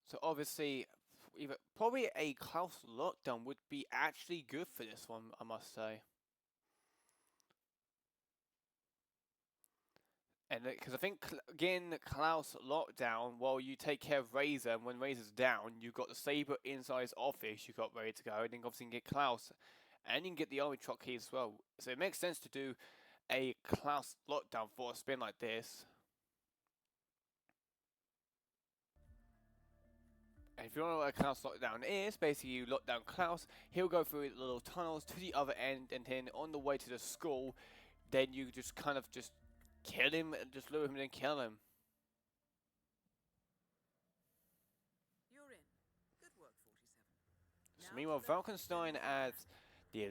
So obviously, probably a Klaus lockdown would be actually good for this one, I must say. And because I think again, Klaus lockdown, while you take care of Razor, and when Razor's down, you've got the saber inside his office, you've got ready to go, and then obviously you can get Klaus, and you can get the army truck key as well. So it makes sense to do a Klaus lockdown for a spin like this. And if you don't know what a Klaus lockdown is, basically you lock down Klaus, he'll go through the little tunnels to the other end, and then on the way to the school, then you just kind of just kill him, and just lure him and then kill him. You're in. Good work, 47. So meanwhile, Falkenstein as the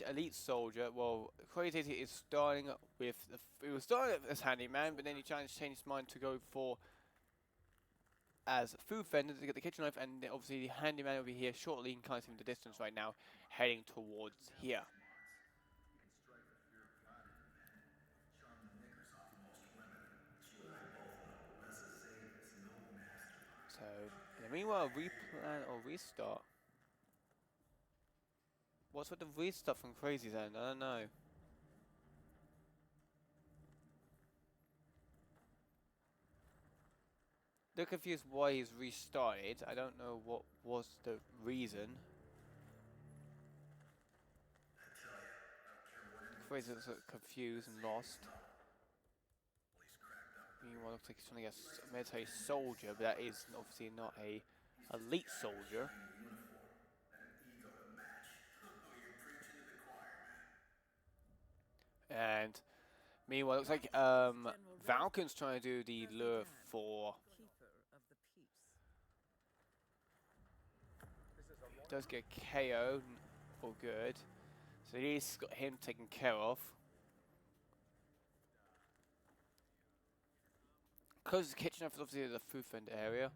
elite soldier. Well, Crazy is starting with he was starting as handyman, but then he changed his mind to go for as food vendor to get the kitchen knife, and obviously the handyman will be here shortly. You can kind of see him in the distance right now, heading towards here. So, meanwhile, replan or restart. What's with the restart from Crazy then? I don't know. They're confused why he's restarted. I don't know what was the reason. Crazy's confused and lost. Meanwhile, looks like he's trying to get a military soldier, but that is obviously not a elite soldier. And meanwhile, looks like Falcon's trying to do the lure for. Does get KO'd for good, so he's got him taken care of. Closes the kitchen after obviously the food vendor area.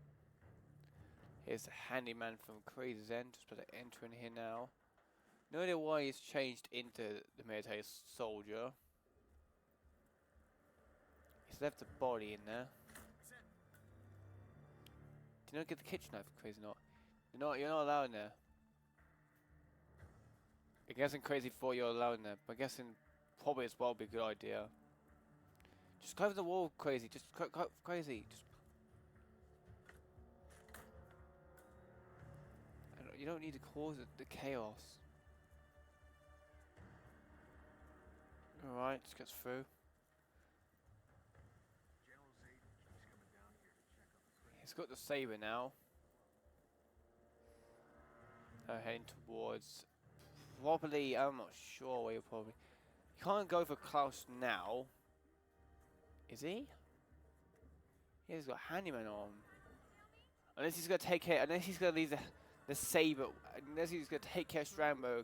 Here's the handyman from Crazy's End, just about to enter in here now. No idea why he's changed into the military soldier. He's left the body in there. Do you not get the kitchen knife, Crazy? Not. You're not allowed in there. I guess in Crazy4 you're allowed in there, but I guess in probably as well would be a good idea. Just cover the wall, Crazy. Just Crazy. Just. You don't need to cause the chaos. Alright, just gets through. He's got the saber now. Heading towards... Probably, I'm not sure where you're probably... You can't go for Klaus now. Is he? He's got Handyman on. Unless he's going to take care... Unless he's going to leave the saber... Unless he's going to take care of Strandberg.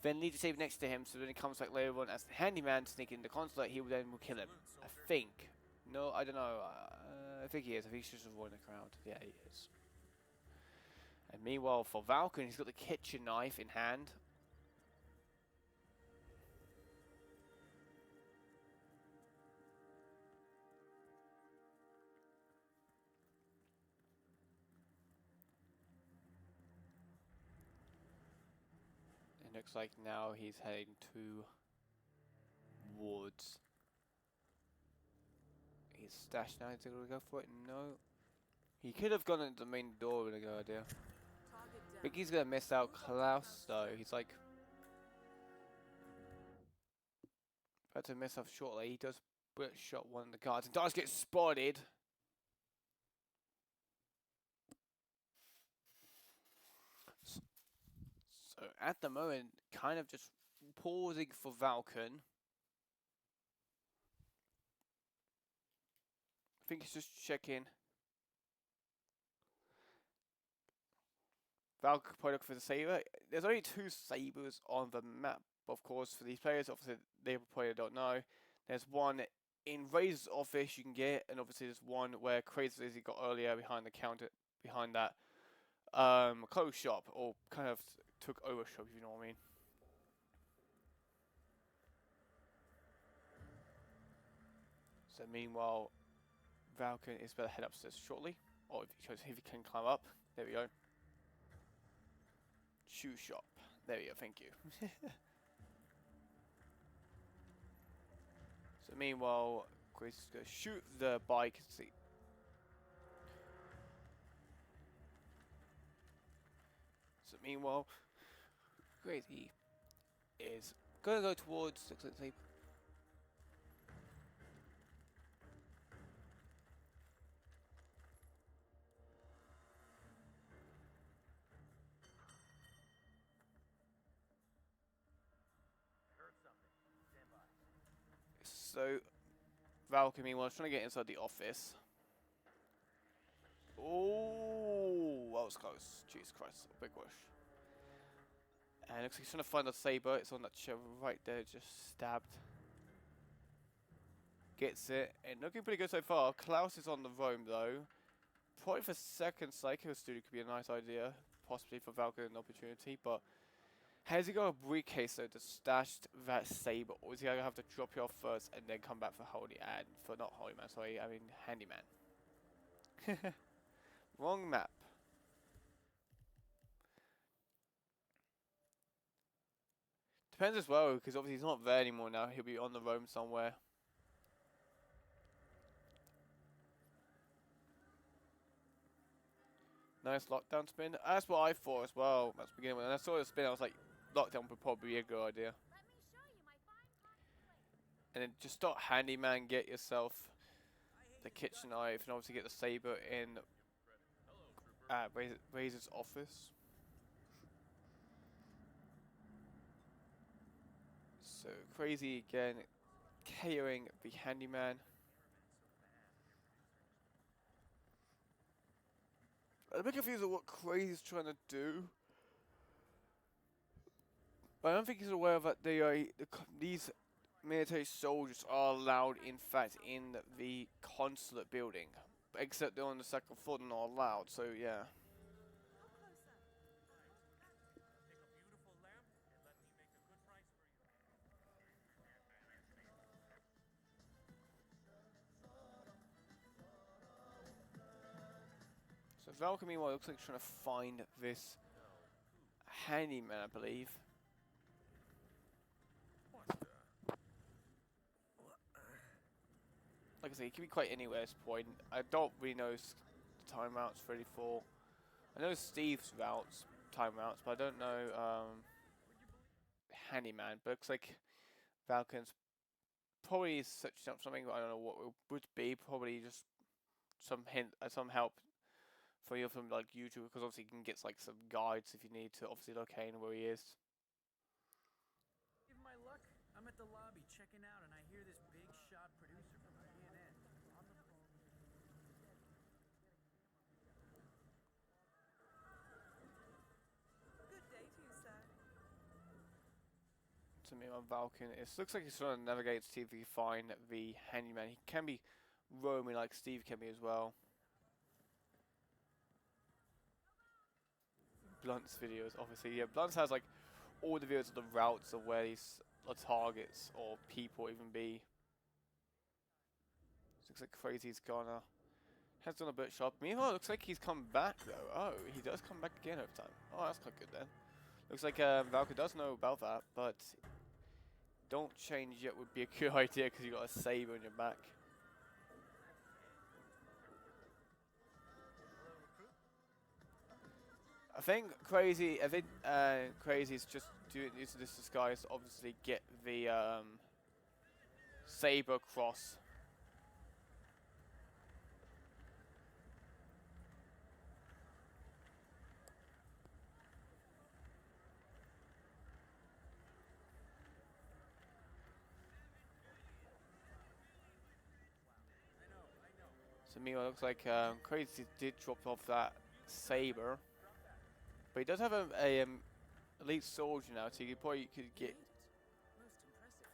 Then leave the saber next to him, so when he comes back later on as the Handyman sneaking in the consulate, he will then kill him. I think. No, I don't know. I think he is. I think he's just avoiding the crowd. Yeah, he is. And meanwhile, for Falcon, he's got the kitchen knife in hand. It looks like now he's heading towards... He's stashed now. Is he going to go for it? No. He could have gone into the main door with a good idea. I think he's going to miss out Klaus though. He's like... About to miss out shortly. He does bullet shot one of the guards and does get spotted. So at the moment, kind of just pausing for Falcon. I think he's just checking. Falcon probably looking for the saber. There's only 2 sabers on the map, of course, for these players. Obviously, they probably don't know. There's one in Razor's office you can get, and obviously there's one where Crazy4Daisy got earlier behind the counter, behind that clothes shop, or kind of took over shop, if you know what I mean. So meanwhile, Falcon is better head upstairs shortly, or if he can climb up. There we go. Shoe shop. There we go, thank you. So meanwhile, Chris is going to shoot the bike. See. So meanwhile, Crazy is going to go towards the saber. So, Falcon, meanwhile, is trying to get inside the office. Oh, that was close. Jesus Christ, big wish. And looks like he's trying to find the saber. It's on that chair right there, just stabbed. Gets it, and looking pretty good so far. Klaus is on the roam though. Probably for second Psycho Studio could be a nice idea, possibly for Falcon an opportunity, but has he got a briefcase though to stash that saber, or is he gonna have to drop it off first and then come back for Holy and for not Holy Man, sorry, I mean Handyman. Wrong map. Depends as well, because obviously he's not there anymore now. He'll be on the roam somewhere. Nice lockdown spin. That's what I thought as well at the beginning. When I saw the spin, I was like, lockdown would probably be a good idea. And then just start Handyman, get yourself the kitchen knife, and obviously get the saber in Razor's office. So Crazy again, KOing the Handyman. I'm a bit confused at what Crazy's trying to do. But I don't think he's aware that these military soldiers are allowed, in fact, in the consulate building. Except they're on the second floor, they're not allowed, so yeah. So Falcon, meanwhile, looks like he's trying to find this Handyman, I believe. Like I say, it can be quite anywhere at this point. I don't really know the timeouts ready for. I know Steve's time routes, but I don't know Handyman. But it looks like Falcon's probably searching up something. I don't know what it would be. Probably just some hint, some help for you from like YouTube, because obviously you can get like some guides if you need to obviously locate where he is. Give my luck, I'm at the lobby checking out, and I hear this big shot producer from CNN on the phone. Good day to you, sir. To me on Falcon, it looks like he's trying to navigate to see if he can find the handyman. He can be roaming like Steve can be as well. Blunt's videos, obviously, yeah. Blunt has like all the videos of the routes of where these targets or people even be. Looks like Crazy's gonna has done a bit sharp. Meanwhile, it looks like he's come back though. Oh, he does come back again over time. Oh, that's quite good then. Looks like Valka does know about that, but don't change yet would be a good idea because you got a saber on your back. I think Crazy's just doing this disguise to obviously get the saber across. So meanwhile, it looks like Crazy did drop off that saber, but he does have a elite soldier now, so you could get. Most impressive,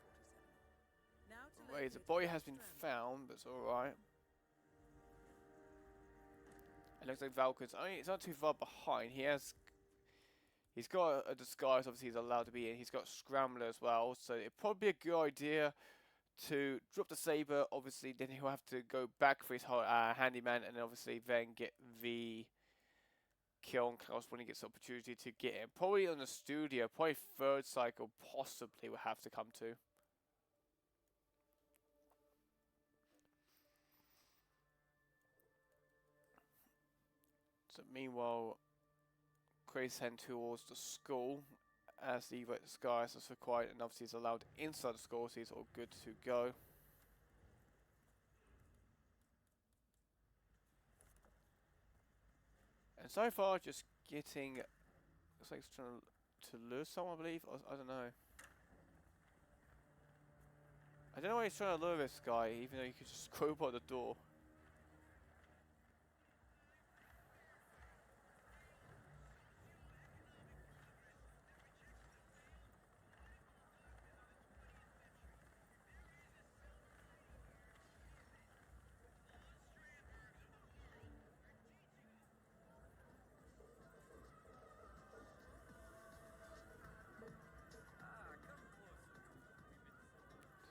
47. Now to Wait, the locate boy the has been trend. found, but it's alright. It looks like Valkyrie's it's not too far behind. He's got a disguise, obviously he's allowed to be in. He's got Scrambler as well, so it'd probably be a good idea to drop the saber. Obviously, then he'll have to go back for his whole handyman, and obviously then get the kill on Klaus when he gets the opportunity to get him. Probably on the studio, probably third cycle, possibly will have to come to. So meanwhile, Chris heading towards the school as the disguise is required, and obviously he's allowed inside the school, so he's all good to go. And so far, just getting, looks like he's trying to lure someone, I believe. I don't know. I don't know why he's trying to lure this guy, even though you could just scroll by the door.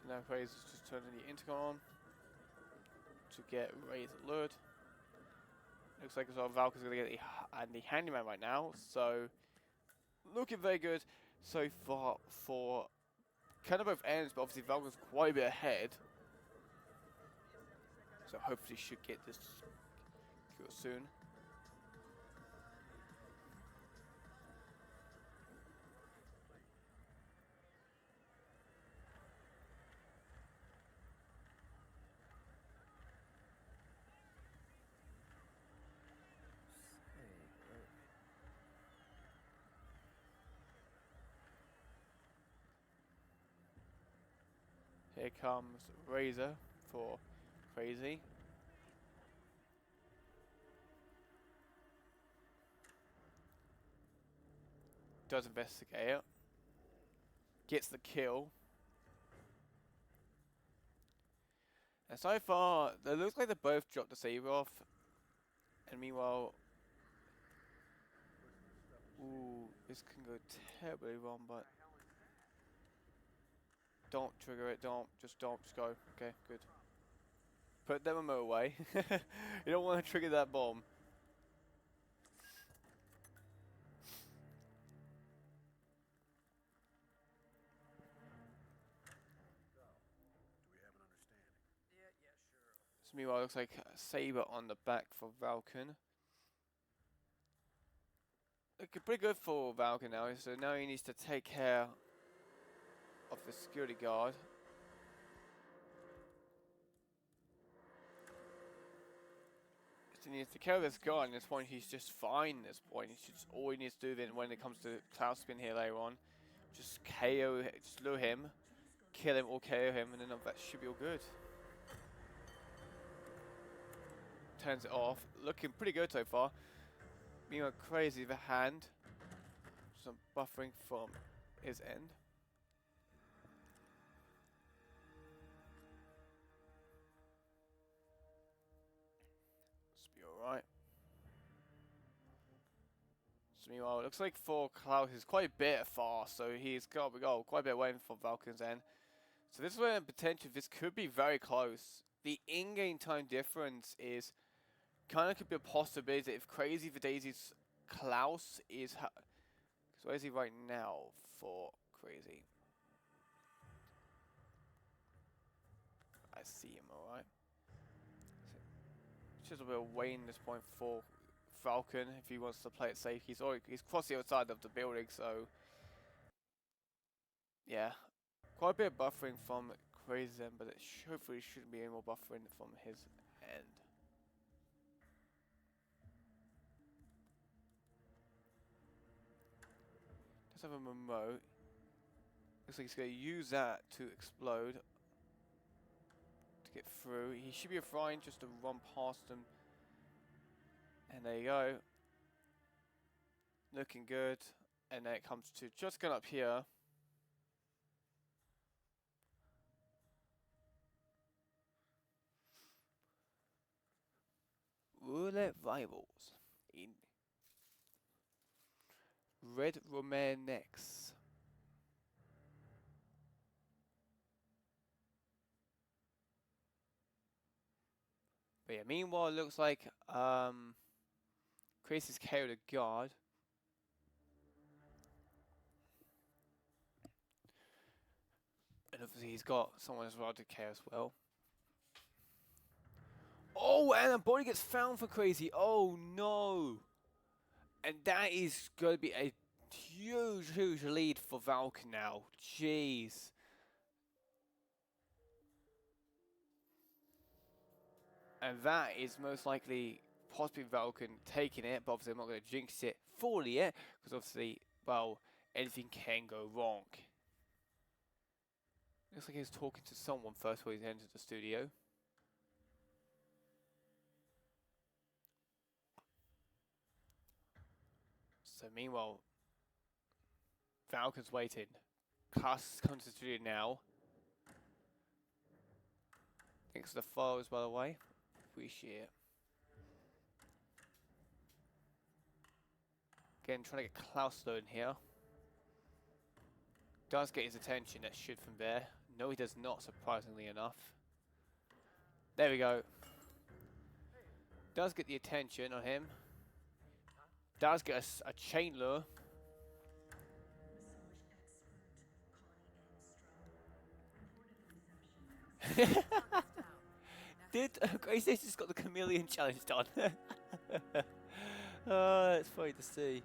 So now Fraser's just turning the intercom on to get Ray's alert. Looks like as well Valky's going to get the handyman right now, so looking very good so far for kind of both ends, but obviously Valky's quite a bit ahead. So hopefully should get this kill soon. Here comes Razor for Crazy. Does investigate it. Gets the kill. And so far, it looks like they both dropped the saber off. And meanwhile, ooh, this can go terribly wrong, but don't trigger it, just go. Okay, good. Put the remote away. You don't want to trigger that bomb. So meanwhile, it looks like a saber on the back for Falcon. looking pretty good for Falcon now. So now he needs to take care of the security guard. He needs to kill this guy, and at this point he's just fine. At this point, he's just all he needs to do then when it comes to Cloud Spin here later on, just KO, slow him, kill him or KO him, and then that should be all good. Turns it off, looking pretty good so far. Being crazy the hand, some buffering from his end. Alright. So meanwhile, it looks like for Cloud he's quite a bit far, so he's got quite a bit away from Falcon's end. So this is where potentially this could be very close. The in-game time difference is kind of could be a possibility if Crazy4Daisy's Klaus is. So where is he right now for Crazy? I see him, alright. Just a bit of waiting this point for Falcon if he wants to play it safe. He's crossed the other side of the building, so yeah, quite a bit of buffering from Crazy's end, but it hopefully shouldn't be any more buffering from his end. Let's have a remote. Looks like he's going to use that to explode. Get through. He should be fine just to run past them. And there you go. Looking good. And then it comes to just going up here. Roulette rivals in Red Romaine next. But yeah, meanwhile, it looks like Chris KO'd a guard. And obviously he's got someone as well to KO as well. Oh, and a body gets found for Crazy. Oh no. And that is going to be a huge, huge lead for Falcon now. Jeez. And that is most likely possibly Falcon taking it, but obviously I'm not going to jinx it fully yet, because obviously, well, anything can go wrong. Looks like he's talking to someone first before he's entered the studio. So meanwhile, Falcon's waiting. Class comes to the studio now. Thanks for the follows, by the way. Appreciate it. Again, trying to get Klaus in here. Does get his attention, that should from there. No, he does not, surprisingly enough. There we go. Does get the attention on him. Does get a chain lure. Did Grace just got the chameleon challenge done? Oh, that's funny to see.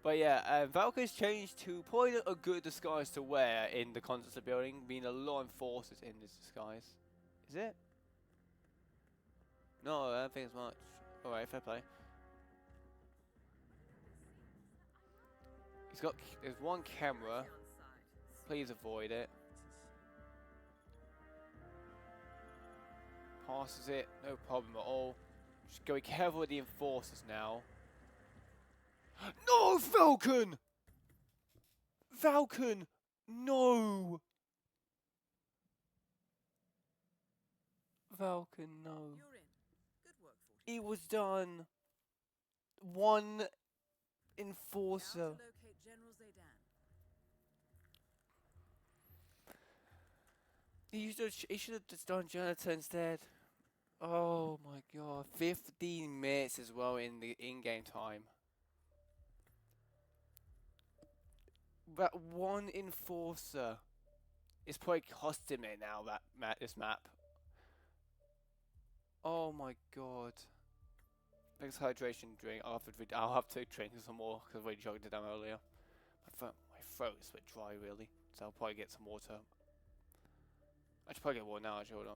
But yeah, Falcon's changed to probably a good disguise to wear in the contents of the building, being a law enforcer in this disguise. Is it? No, I don't think it's much. Alright, fair play. There's one camera. Please avoid it. Passes it, no problem at all. Just go be careful with the enforcers now. No, Falcon! Falcon! No! Falcon, no. You're in. Good work, 40. It was done. One enforcer. Now to locate General Zaydan. He should have just done Jonathan instead. Oh my god. 15 minutes as well in the in-game time. That one enforcer is probably costing it now, this map. Oh my god. Next hydration drink. I'll have to drink some more because I already chugged it down earlier. My throat is a bit dry really, so I'll probably get some water. I should probably get water now. Actually, hold on.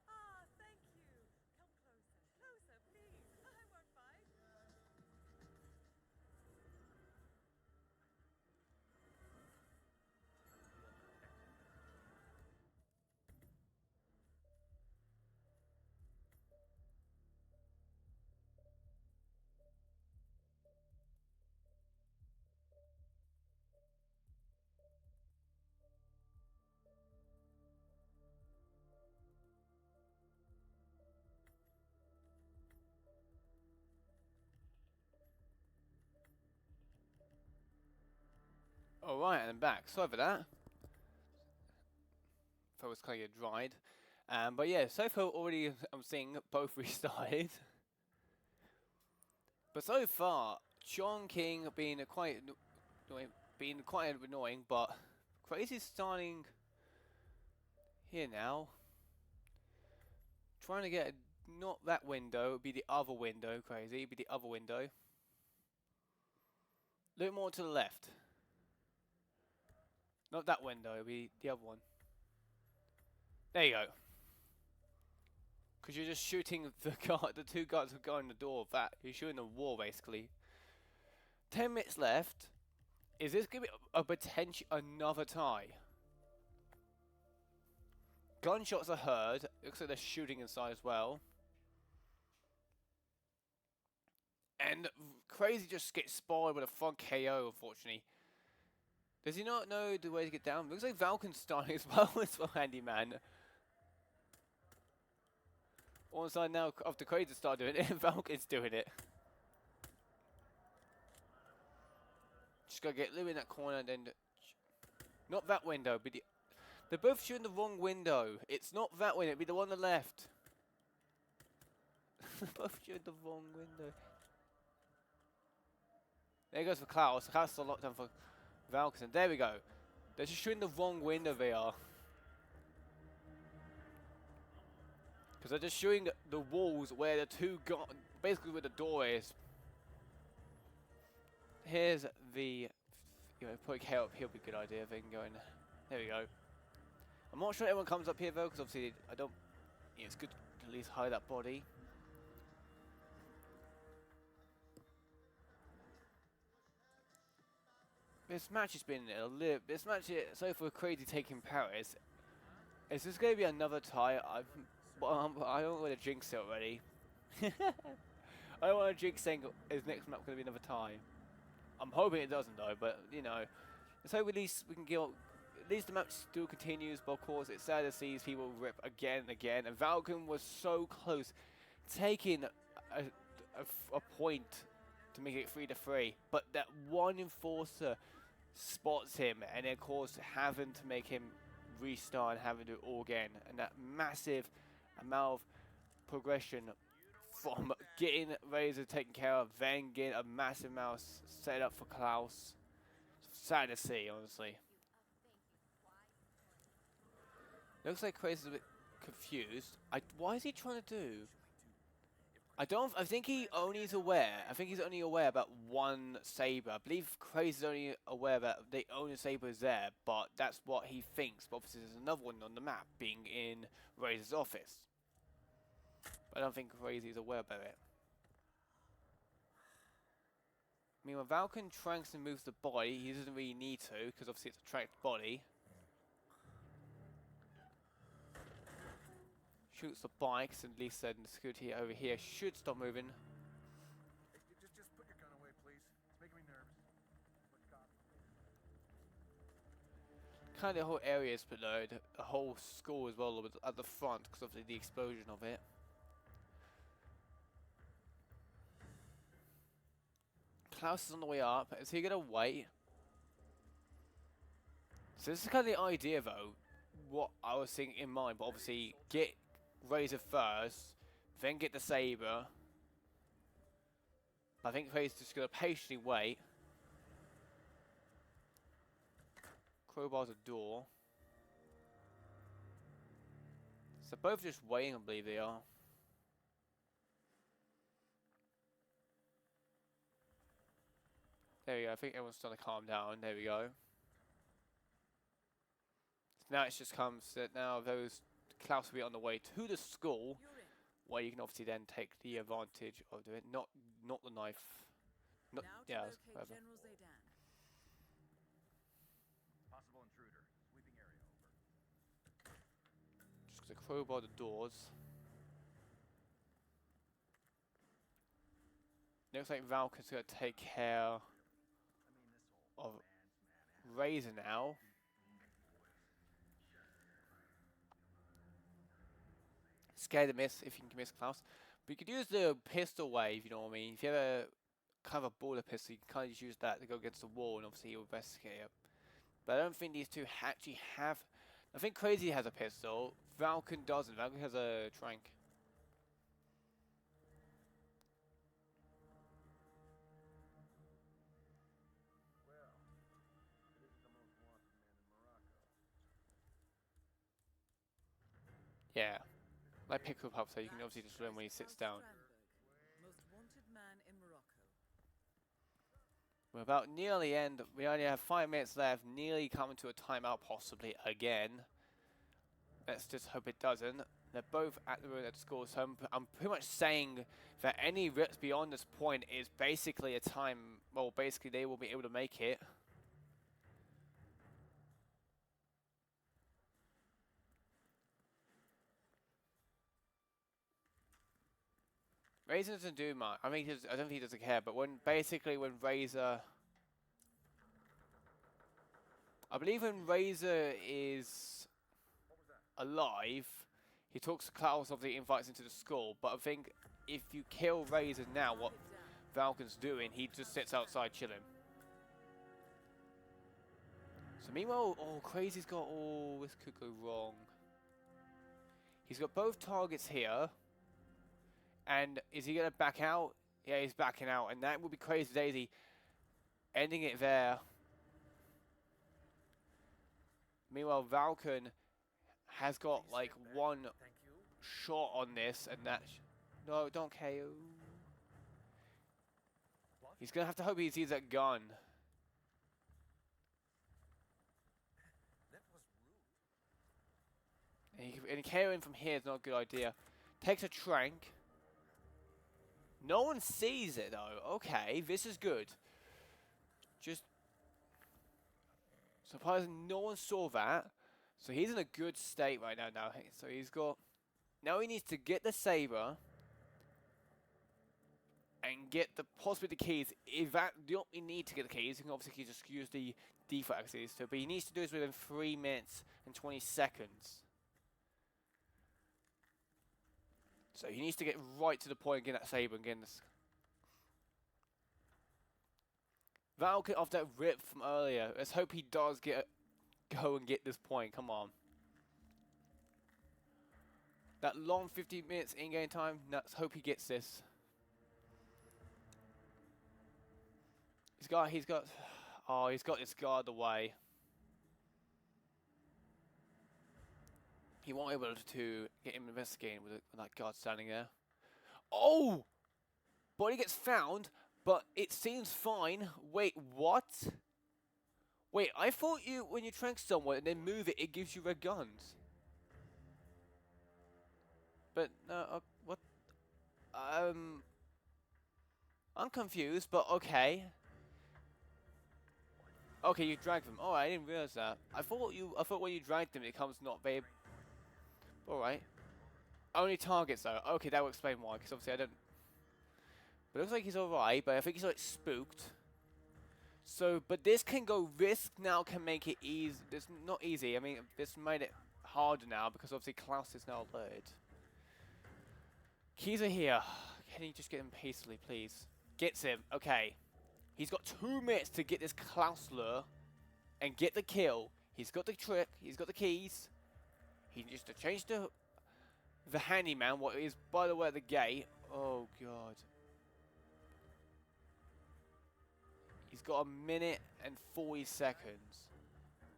Ah, thank you. Come closer. Closer, please. I won't bite. Alright, and I'm back. Sorry for that. Thought it was kind of get dried. But yeah, so far already I'm seeing both restarted. But so far, Sean King being quite annoying, but Crazy's starting here now. Trying to get not that window, it'd be the other window, Crazy, it'd be the other window. A little more to the left. Not that window, it'll be the other one. There you go. Because you're just shooting the two guards who go in the door of that. You're shooting the wall, basically. 10 minutes left. Is this going to be a potential another tie? Gunshots are heard. Looks like they're shooting inside as well. And Crazy just gets spoiled with a front KO, unfortunately. Does he not know the way to get down? Looks like Falcon's starting as well Handyman. On the side now, after Crazy start doing it, Falcon's doing it. Just gotta get a little bit in that corner and then... Not that window, but they're both shooting the wrong window. It's not that window, it'd be the one on the left. They're both shooting the wrong window. There goes for Klaus. Klaus is a lockdown for Falcon. There we go. They're just shooting the wrong window, they are. Because they're just shooting the walls where the two got, basically where the door is. Here's the, putting hair up here would be a good idea. They can go in. There we go. I'm not sure everyone comes up here though, because obviously I don't. It's good to at least hide that body. This match has been a little. This match so far, Crazy taking Paris. Is this going to be another tie? I don't want to jinx it already. I don't want to jinx saying is next match going to be another tie. I'm hoping it doesn't though, but you know. So at least we can get. At least the match still continues, but of course it's sad to see these people rip again and again. And Falcon was so close, taking a point to make it 3-3, but that one enforcer spots him, and then of course having to make him restart and having to do it all again, and that massive amount of progression from getting Razor taken care of, then getting a massive mouse set up for Klaus. Sad to see, honestly. Looks like Crazy's a bit confused. Why is he trying to do? I think he only is aware. I think he's only aware about one saber. I believe Crazy's only aware that the only saber is there, but that's what he thinks. But obviously there's another one on the map, being in Razor's office. But I don't think Crazy is aware about it. I mean, when Falcon tranks and moves the body, he doesn't really need to, because obviously it's a tracked body. Shoots the bikes, and at least then the security over here should stop moving. Just put your gun away, please. It's making me nervous. kind of the whole area is below, the whole school as well at the front because of the explosion of it. Klaus is on the way up. Is he gonna wait? So this is kind of the idea though, what I was thinking in mind, but obviously get Razor first, then get the saber. I think Razor's just gonna patiently wait. Crowbar's a door. So both just waiting, I believe they are. There we go, I think everyone's starting to calm down. There we go. So now it's just comes that now those Klaus will be on the way to the school, where you can obviously then take the advantage of doing it. Not the knife. Not, Now to yeah, locate whatever. General Zaydan. Possible intruder. Sweeping area, over. Just gonna crowbar the doors. Looks like Falcon's gonna take care of Razor now. Scared to miss if you can miss Klaus. But you could use the pistol wave, you know what I mean? If you have a kind of a border pistol, you can kind of just use that to go against the wall and obviously you'll investigate it. But I don't think these two actually have. I think Crazy has a pistol. Falcon doesn't. Falcon has a trank. Well, this is the most wanted man in Morocco. Yeah. Like pick up, so you can obviously just learn when he sits down. Most wanted man in Morocco. We're about near the end. We only have 5 minutes left. Nearly coming to a timeout, possibly again. Let's just hope it doesn't. They're both at the Roulette score, so I'm pretty much saying that any rips beyond this point is basically a time. Well, basically they will be able to make it. Razor doesn't do much. I mean, I don't think he doesn't care. But when Razor, I believe when Razor is alive, he talks to Klaus, obviously invites him to the school. But I think if you kill Razor now, what Falcon's doing, he just sits outside chilling. So meanwhile, oh, Crazy's got, oh, this could go wrong. He's got both targets here. And is he going to back out? Yeah, he's backing out. And that would be Crazy4Daisy ending it there. Meanwhile, Falcon has got like one shot on this. And that... no, don't KO. He's going to have to hope he sees that gun. That was rude. And KOing from here is not a good idea. Takes a trank. No one sees it though. Okay, this is good. Just surprising no one saw that. So he's in a good state right now. So he's got. Now he needs to get the saber and get the possibly the keys. If that you don't need to get the keys, you can obviously just use the default access. But he needs to do this within 3 minutes and 20 seconds. So he needs to get right to the point and get that saber and get this. Falcon off that rip from earlier. Let's hope he does go and get this point. Come on. That long 50 minutes in-game time. Let's hope he gets this. He's got this guard away. He won't be able to get him investigating with that guard standing there. Oh! Body gets found, but it seems fine. Wait, what? Wait, I thought when you trank someone and then move it, it gives you red guns. But, what? I'm confused, but okay. Okay, you dragged them. Oh, I didn't realize that. I thought when you dragged them, it comes not very. Alright. Only targets though. Okay, that will explain why, because obviously I don't. But it looks like he's alright, but I think he's like spooked. So, but this can go risk now can make it easy. It's not easy. I mean, this made it harder now because obviously Klaus is now alert. Keys are here. Can you just get him hastily, please? Gets him. Okay. He's got 2 minutes to get this Klaus lure and get the kill. He's got the trick. He's got the keys. He needs to change the handyman, what is, by the way, at the gate. Oh, God. He's got 1 minute and 40 seconds.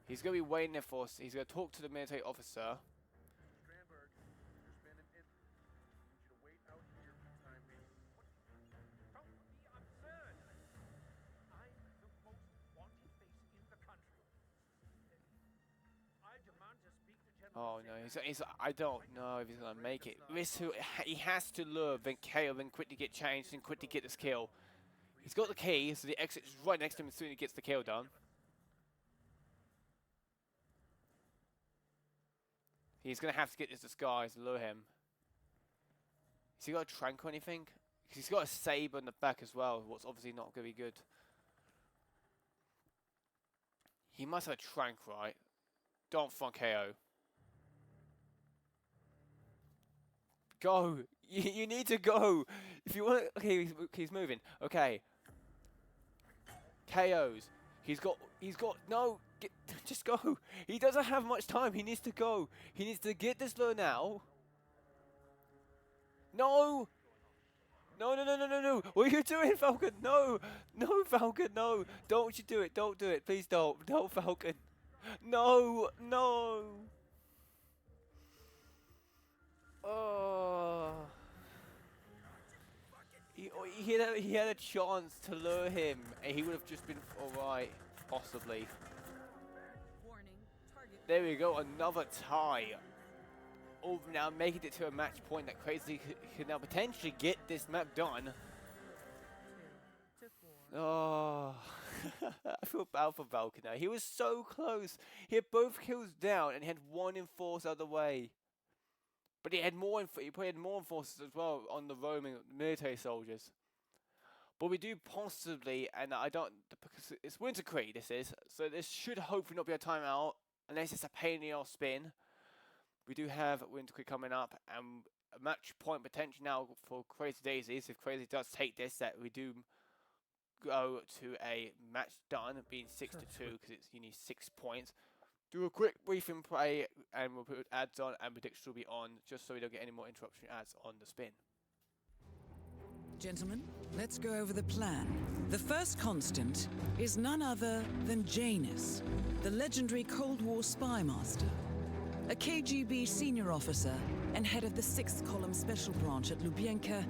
He's going to be waiting there for us. He's going to talk to the military officer. Strandberg, there's been an incident. I need you to wait out here for the time being. Don't be absurd. I'm the most wanted face in the country. I demand to speak to General. Oh no, I don't know if he's gonna make it. He has to lure, then KO, then quickly get changed, and quickly get this kill. He's got the key, so the exit is right next to him as soon as he gets the kill done. He's gonna have to get this disguise to lure him. Has he got a trank or anything? Because he's got a saber in the back as well, what's obviously not gonna be good. He must have a trank, right? Don't front KO. Go! You need to go! If you want. Okay, he's moving. Okay. KOs. He's got. No! Just go! He doesn't have much time. He needs to go. He needs to get this lure now. No! No, no, no, no, no, no! What are you doing, Falcon? No! No, Falcon, no! Don't you do it. Don't do it. Please don't. Don't, Falcon. No! No! Oh! He had a chance to lure him, and he would have just been alright, possibly. Warning. Target. There we go, another tie. Over now, making it to a match point that Crazy can now potentially get this map done. 2 to 4. Oh, I feel bad for Falcon now. He was so close. He had both kills down, and he had 1 enforcer out of the way. But he had more. He probably had more enforcers as well on the roaming military soldiers. But we do possibly, and I don't, because it's Winter Creek. This is, so this should hopefully not be a timeout unless it's a pain in the ass spin. We do have Winter Creek coming up, and a match point potential now for Crazy4Daisy. If Crazy does take this, that we do go to a match done, being 6-2, because you need 6 points. Do a quick briefing play, and we'll put ads on, and predictions will be on, just so we don't get any more interruption ads on the spin. Gentlemen, let's go over the plan. The first constant is none other than Janus, the legendary Cold War spy master, a KGB senior officer and head of the 6th Column Special Branch at Lubyanka.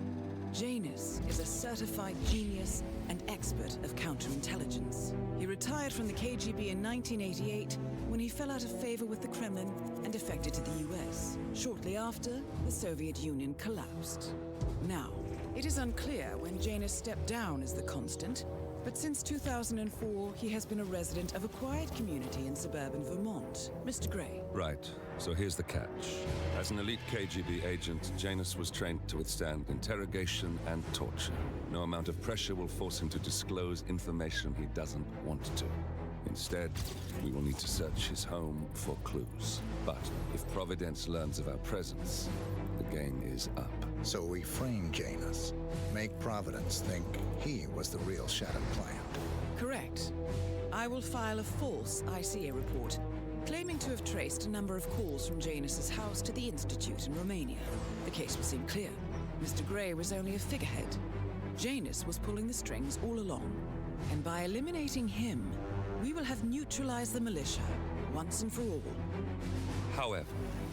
Janus is a certified genius and expert of counterintelligence. He retired from the KGB in 1988 when he fell out of favor with the Kremlin and defected to the US. Shortly after, the Soviet Union collapsed. Now, it is unclear when Janus stepped down as the constant, but since 2004, he has been a resident of a quiet community in suburban Vermont. Mr. Gray. Right. So here's the catch. As an elite KGB agent, Janus was trained to withstand interrogation and torture. No amount of pressure will force him to disclose information he doesn't want to. Instead, we will need to search his home for clues. But if Providence learns of our presence, the game is up. So we frame Janus, make Providence think he was the real shattered plant. Correct. I will file a false ICA report, claiming to have traced a number of calls from Janus's house to the Institute in Romania. The case will seem clear. Mr. Gray was only a figurehead. Janus was pulling the strings all along. And by eliminating him, we will have neutralized the militia, once and for all. However,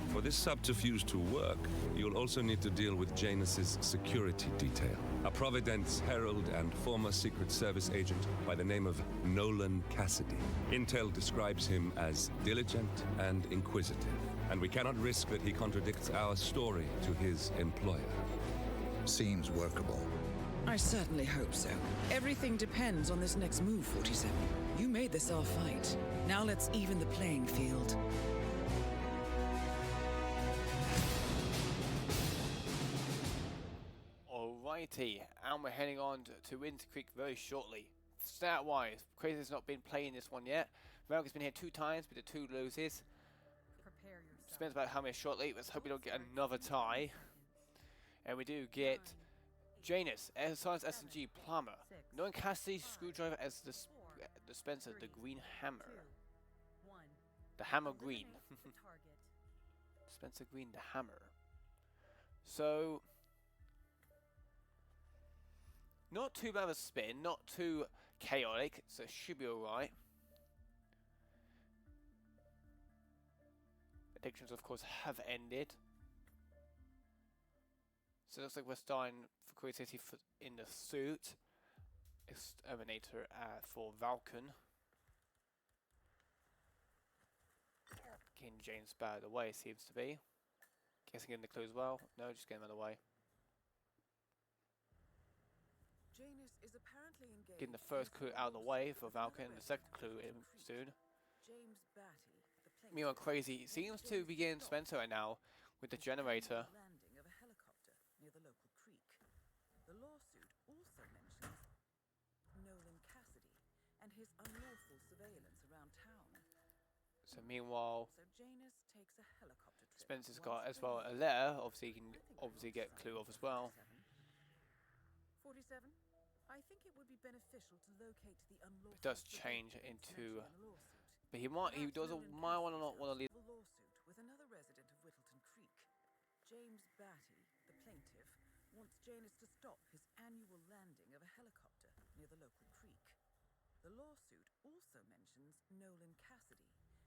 for this subterfuge to work, you'll also need to deal with Janus's security detail. A Providence herald and former Secret Service agent by the name of Nolan Cassidy. Intel describes him as diligent and inquisitive, and we cannot risk that he contradicts our story to his employer. Seems workable. I certainly hope so. Everything depends on this next move, 47. You made this our fight. Now let's even the playing field. Alrighty, and we're heading on to Winter Creek very shortly. Stat-wise, Crazy's not been playing this one yet. Falcon's been here 2 times, but the 2 loses. Prepare yourself. Spends about how many shortly. Let's hope we don't get another tie. And we do get Janus, Science S&G Plumber. Knowing Cassidy, Screwdriver as the dispenser, the Green Hammer. The Hammer Green. Spencer Green, the Hammer. So, not too bad of a spin, not too chaotic, so it should be alright. Addictions, of course, have ended. So it looks like we're starting for Crazy in the suit. Exterminator for Falcon. Getting James out of the way, seems to be. Guessing getting the clue as well. No, just getting him out of the way. Janus is apparently engaged. Getting the first clue out of the way for Falcon, and the second clue in soon. James Batty, the plaintiff, Meanwhile, Crazy seems to be getting Spencer right now with the generator. landing of a helicopter near the local creek. The lawsuit also mentions Nolan Cassidy and his unlawful surveillance around town. So meanwhile, So Janus takes a helicopter trip. Spencer's got as well a letter. Obviously, he can obviously get clue off as well. 47. I think it would be beneficial to locate the unlawful. It does change into, mentioned in the lawsuit. but he want to leave. A lawsuit with another resident of Whittleton Creek. James Batty, the plaintiff, wants Janus to stop his annual landing of a helicopter near the local creek. The lawsuit also mentions Nolan Cassidy.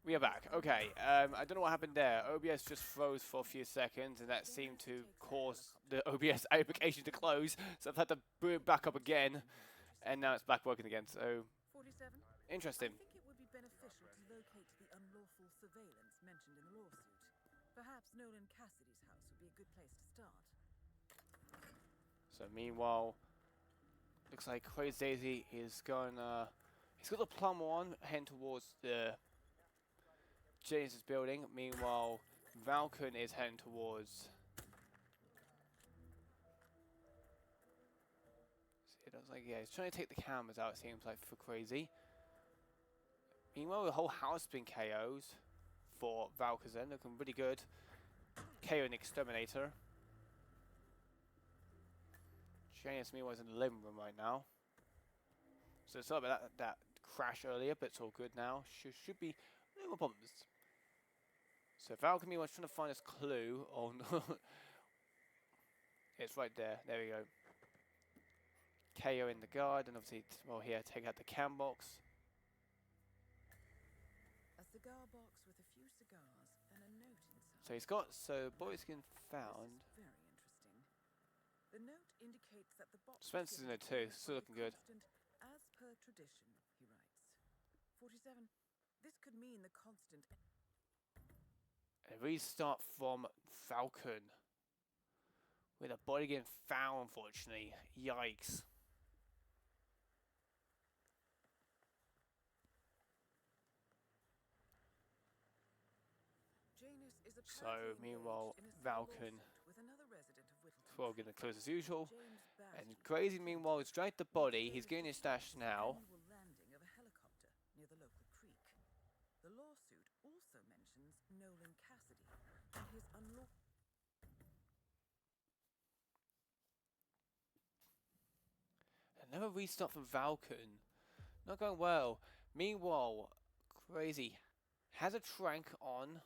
We are back. Okay, I don't know what happened there. OBS just froze for a few seconds, and that seemed to cause the OBS application to close. So I've had to bring it back up again, and now it's back working again. So 47. interesting. I think it would be beneficial to locate the unlawful surveillance mentioned in the lawsuit. Perhaps Nolan Cassidy's house would be a good place to start. So meanwhile, looks like Crazy4Daisy is going. He's got the plumber on, heading towards the Janus' building. Meanwhile, Falcon is heading towards. It looks like, yeah, he's trying to take the cameras out, it seems like, for Crazy. Meanwhile, the whole house has been KO'd for Valkazan, looking really good. KO and Exterminator. Janus, meanwhile, is in the living room right now. So it's all about that crash earlier, but it's all good now. Should be no more problems. So Falcon, meanwhile, is trying to find this clue on. It's right there. There we go. KO in the guard, and obviously, well, here, take out the cam box. A cigar box with a few cigars and a note inside. So he's got, so boy skin found. This is very interesting. The note indicates that the box. Spencer's in it too, still looking good. As per tradition, he writes. 47. This could mean the constant. A restart from Falcon. With a body getting found, unfortunately. Yikes. Janus is So, apparently meanwhile, engaged in a civil Falcon lawsuit with another resident of Whittleton well, Creek. getting close as usual. James Batty And Crazy, meanwhile, is dragged the body. He's getting his stash now. annual landing of a helicopter near the local creek. The lawsuit also mentions Nolan Cassidy and his unlawful. Another restart from Falcon. Not going well. Meanwhile, Crazy has a trank on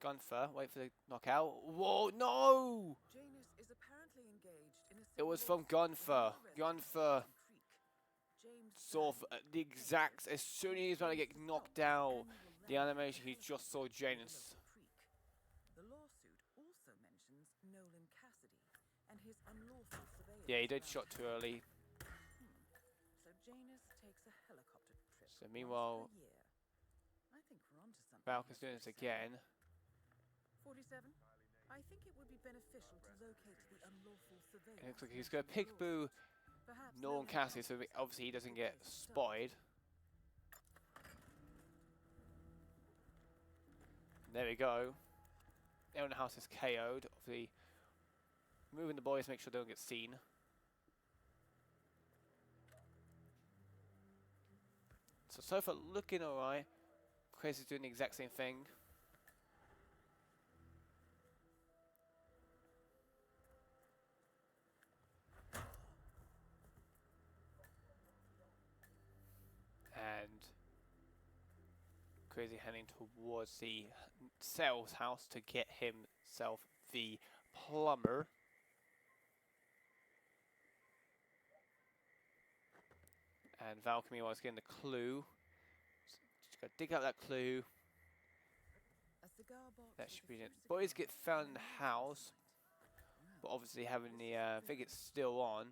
Gunther. Wait for the knockout. Whoa, no! Janus is apparently engaged in a It was from civil lawsuit with Gunther. another resident of Gunther Whittleton Creek. James saw the exact, as soon as he's about to get knocked down, the annual animation he landing just saw of a Janus. local creek. The lawsuit also mentions Nolan Cassidy and his unlawful surveillance. Yeah, he did around shot too town. early. So Janus takes a helicopter trip. So meanwhile, once per year. I think we're onto something. Falcon's here, doing this 47. again. 47. I think it would be beneficial to locate the unlawful surveillance. It looks like he's going to pick boo Perhaps Nolan Cassidy, so obviously he doesn't get spotted. There we go. Everyone in the house is KO'd. Obviously, moving the boys to make sure they don't get seen. So far looking alright. Crazy's doing the exact same thing. And Crazy heading towards the sales house to get himself the plumber. And Falcon was getting the clue. Just gotta dig out that clue. That should be it. Boys get found in the house, but obviously having the I think it's still on.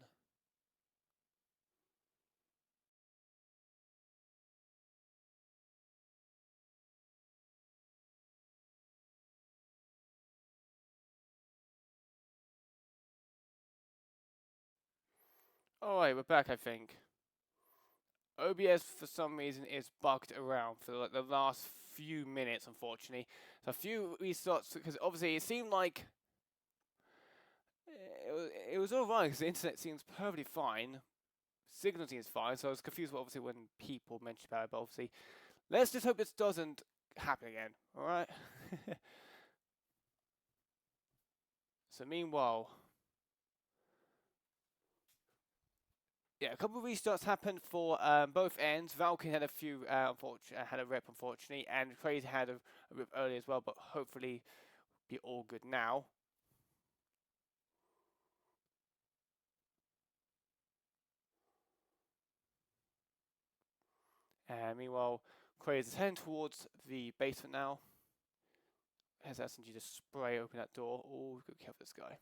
Alright, we're back I think. OBS for some reason is bugged around for like the last few minutes, unfortunately. So a few restarts because obviously it seemed like it was alright because the internet seems perfectly fine, signal seems fine. So I was confused, obviously, when people mentioned about it. But obviously, let's just hope this doesn't happen again. All right. So meanwhile. Yeah, a couple of restarts happened for both ends. Falcon had a few, had a rep unfortunately, and Crazy had a rip early as well. But hopefully, be all good now. And meanwhile, Crazy is heading towards the basement now. Has SNG to spray open that door. Oh, good care for this guy.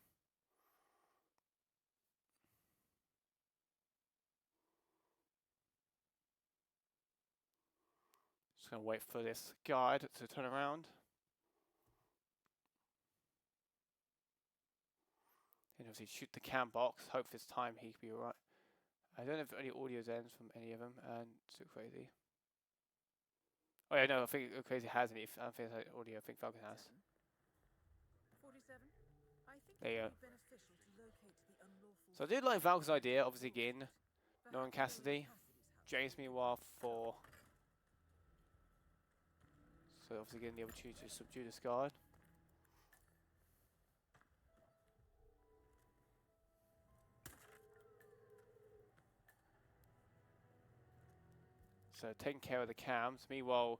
Just gonna wait for this guard to turn around. And obviously shoot the cam box. Hope this time he can be alright. I don't know if any audio ends from any of them, and so Crazy. Oh yeah, no, I think Crazy has any. I don't think it's audio. I think Falcon has. 47. I think There you it go. would be beneficial to locate the unlawful. So I did like Falcon's idea, obviously again. Knowing Cassidy. James meanwhile for. So obviously getting the opportunity to subdue this guard. So taking care of the cams. Meanwhile,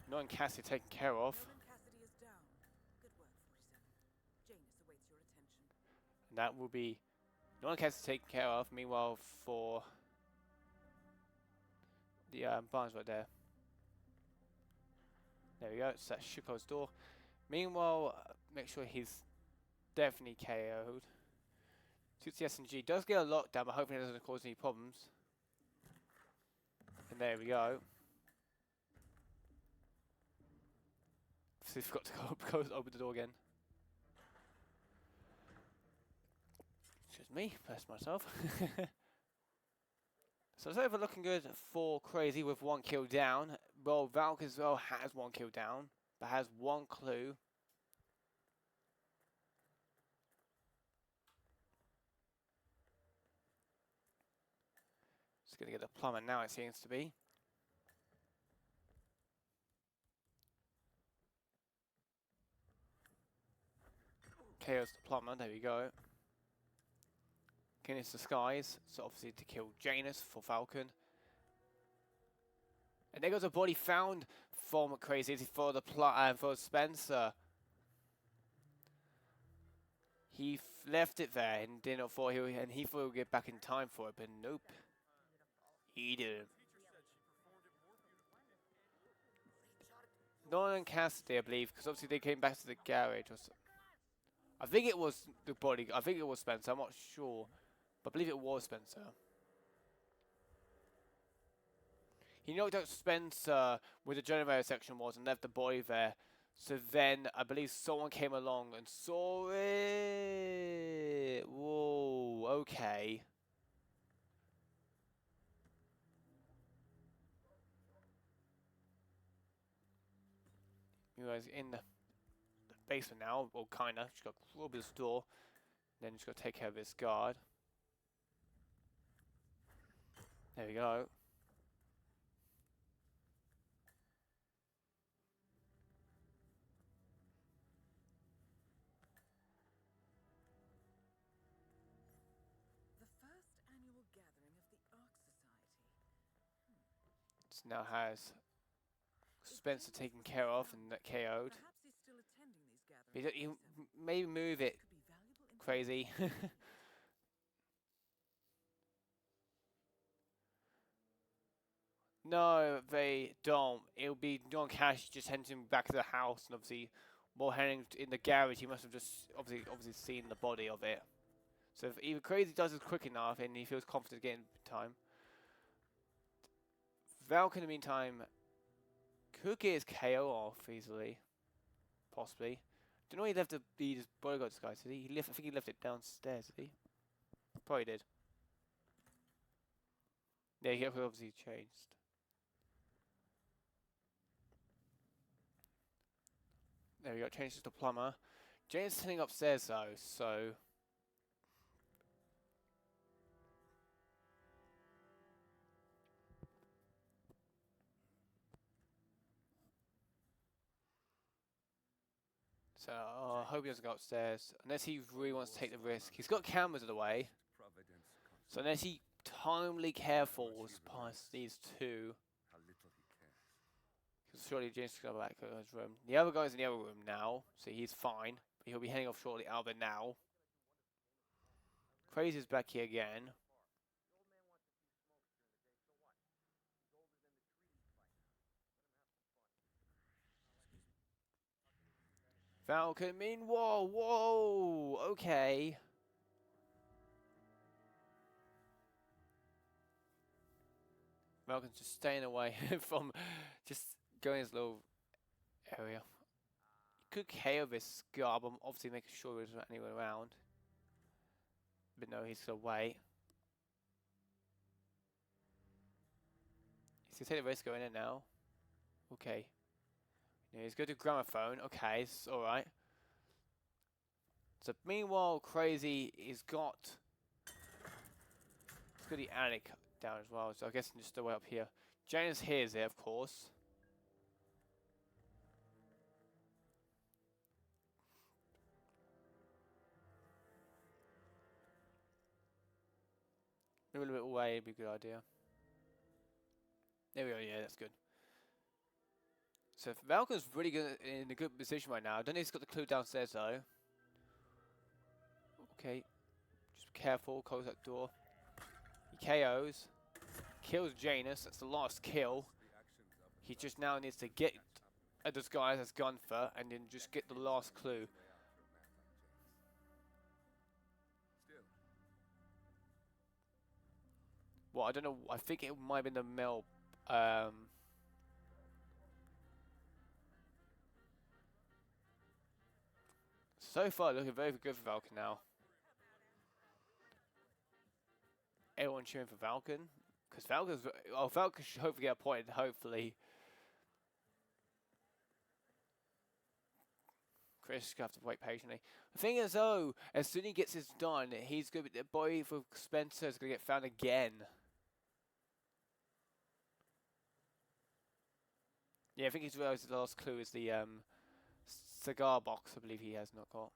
knowing Cassidy taken care of. Cassidy is down. Good work, 47. Janus awaits your attention. And that will be knowing Cassidy taken care of. Meanwhile for the barns right there. There we go. So that's Shuko's door. Meanwhile, make sure he's definitely KO'd. Shoots the SNG. Does get a lockdown, but hopefully it doesn't cause any problems. And there we go. So we've got to go open the door again. Excuse me, press myself. So it's over looking good for Crazy with 1 kill down. Well, Valk as well has 1 kill down, but has 1 clue. Just gonna get the plumber now, it seems to be. KO's the plumber, there we go. Again, it's the skies, so obviously to kill Janus for Falcon. And there goes a body found from Crazy for the for Spencer. He left it there and did not thought he thought he would get back in time for it, but nope. He didn't. Nolan and Cassidy, I believe, because obviously they came back to the garage. Or so. I think it was the body. I think it was Spencer. I'm not sure, but I believe it was Spencer. He knocked out Spencer where the generator section was and left the body there. So then I believe someone came along and saw it. Whoa, okay. You guys in the basement now, well kinda. Just got to crawl this door. Then just got to take care of this guard. There we go. So now has Spencer taken care of and not KO'd. Perhaps he's still attending these gatherings. You maybe move it, Could be valuable Crazy. No, they don't. It'll be John Cash just heading him back to the house, and obviously, while heading in the garage, he must have just obviously seen the body of it. So if either Crazy does it quick enough, and he feels confident again in time, Falcon in the meantime could get his KO off easily, possibly. Don't know he left the bodyguard disguise, did he? I think he left it downstairs, did he? Probably did. Yeah, he obviously changed. There we go, changed to the plumber. Jane's sitting upstairs though, so I hope he doesn't go upstairs. Unless he really wants to take the risk. He's got cameras in the way. So unless he timely carefuls past these two. Because surely James can go back to his room. The other guy's in the other room now, so he's fine. But he'll be heading off shortly out of there now. Crazy's back here again. Falcon, whoa, okay. Falcon's just staying away from just going his little area. You could KO this guard, but obviously making sure there's not anyone around. But no, he's gonna wait. He's gonna take the risk going in now. Okay. Yeah, he's going to gramophone. Okay, it's alright. So meanwhile, Crazy he's got the attic down as well, so I guess just the way up here. Janus hears it, of course. Maybe a little bit away would be a good idea. There we go, yeah, that's good. So Falcon's really good in a good position right now. I don't know if he's got the clue downstairs though. Okay. Just be careful, close that door. He KOs. Kills Janus, that's the last kill. He just now needs to get a disguise as Gunther and then just get the last clue. Well, I don't know, I think it might have been the mail. So far, looking very good for Falcon now. Everyone cheering for Falcon. Because Falcon should hopefully get a point, hopefully. Chris is going to have to wait patiently. The thing is, though, as soon as he gets this done, he's going to be, the boy for Spencer is going to get found again. Yeah, I think he's realised the last clue is the cigar box, I believe he has not got.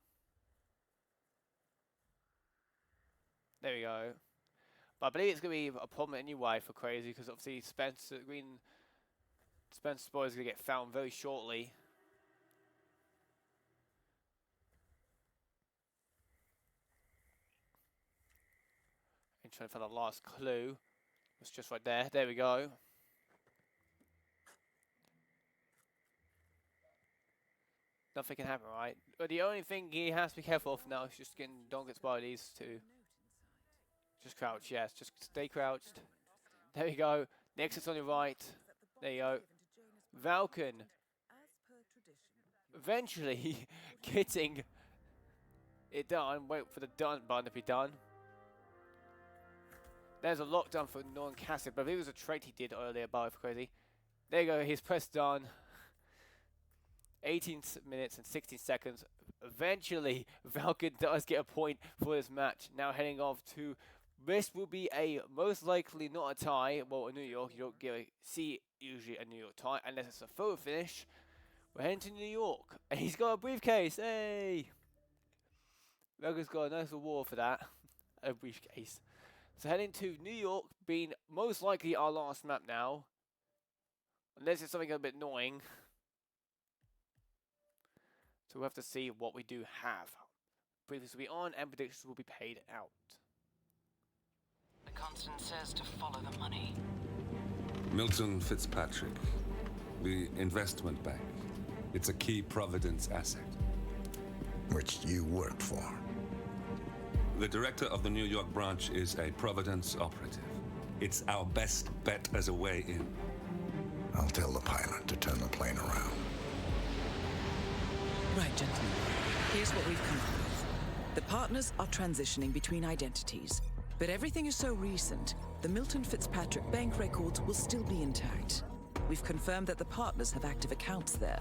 There we go. But I believe it's going to be a problem anyway for Crazy, because obviously Spencer's boy is going to get found very shortly. And trying to find the last clue. It's just right there. There we go. Nothing can happen, right? But the only thing he has to be careful of now is just don't get by these two. Just crouch, yes. Just stay crouched. There you go. The exit's on your right. There you go. Falcon. Eventually getting it done. Wait for the done button to be done. There's a lockdown for non-Cassidy, but I think it was a trait he did earlier by Crazy. There you go. He's pressed done. 18 minutes and 16 seconds. Eventually, Falcon does get a point for this match. Now heading off to... This will be a most likely not a tie. Well, in New York, you don't see usually a New York tie unless it's a photo finish. We're heading to New York. And he's got a briefcase. Hey! Falcon's got a nice reward for that. A briefcase. So heading to New York, being most likely our last map now. Unless it's something a bit annoying. So we'll have to see what we do have. Briefings will be on and predictions will be paid out. The constant says to follow the money. Milton Fitzpatrick, the investment bank. It's a key Providence asset. Which you work for. The director of the New York branch is a Providence operative. It's our best bet as a way in. I'll tell the pilot to turn the plane around. Right, gentlemen. Here's what we've come up with. The partners are transitioning between identities, but everything is so recent, the Milton Fitzpatrick bank records will still be intact. We've confirmed that the partners have active accounts there.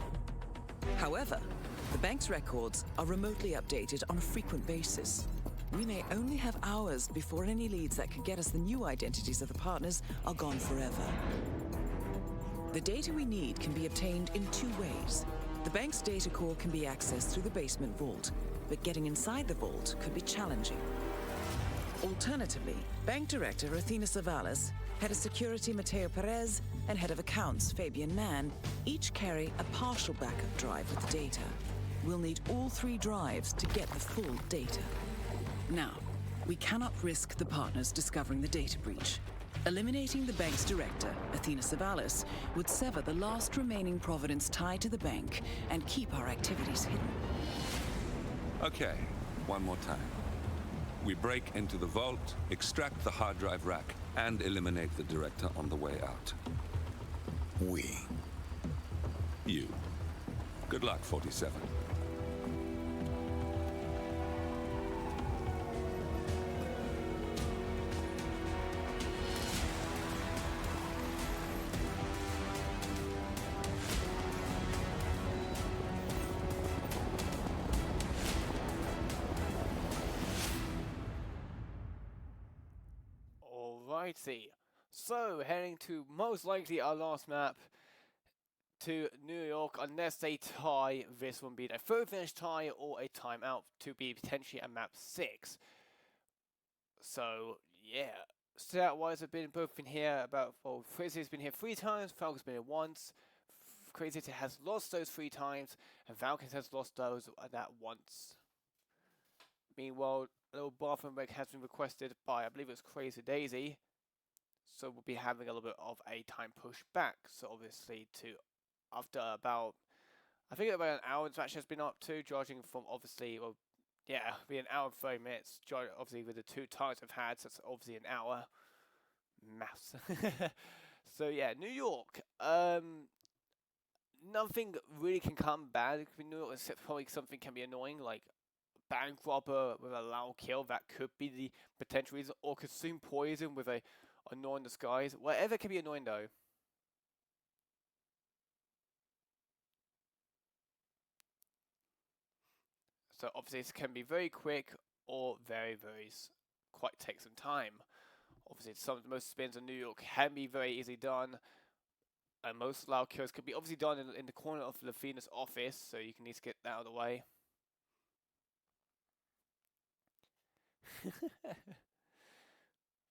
However, the bank's records are remotely updated on a frequent basis. We may only have hours before any leads that could get us the new identities of the partners are gone forever. The data we need can be obtained in two ways. The bank's data core can be accessed through the basement vault, but getting inside the vault could be challenging. Alternatively, Bank Director Athena Savalas, Head of Security Mateo Perez, and Head of Accounts Fabian Mann each carry a partial backup drive with the data. We'll need all three drives to get the full data. Now, we cannot risk the partners discovering the data breach. Eliminating the bank's director, Athena Savalas, would sever the last remaining Providence tie to the bank and keep our activities hidden. Okay, one more time. We break into the vault, extract the hard drive rack, and eliminate the director on the way out. We. You. Good luck, 47. Alrighty. So, heading to most likely our last map to New York, unless they tie this one, be it a third finish tie or a timeout to be potentially a map 6. So, yeah. Stat-wise, I've been both in here about, well, Crazy has been here 3 times, Falcon's been here once. Crazy has lost those 3 times, and Falcon has lost those that once. Meanwhile, a little bathroom break has been requested by, I believe it was Crazy4Daisy. So we'll be having a little bit of a time push back. So obviously to, after about, I think about an hour this match has been up to, judging from obviously, well, yeah, be an hour and 30 minutes, obviously with the 2 times I've had, so it's obviously an hour. Maths. So yeah, New York, nothing really can come bad in New York, except probably something can be annoying, like bank robber with a loud kill, that could be the potential reason, or consume poison with a annoying disguise. Whatever can be annoying though. So obviously this can be very quick or very quite take some time. Obviously some of the most spins in New York can be very easily done. And most loud kills could be obviously done in the corner of Athena's office, so you can at least get that out of the way.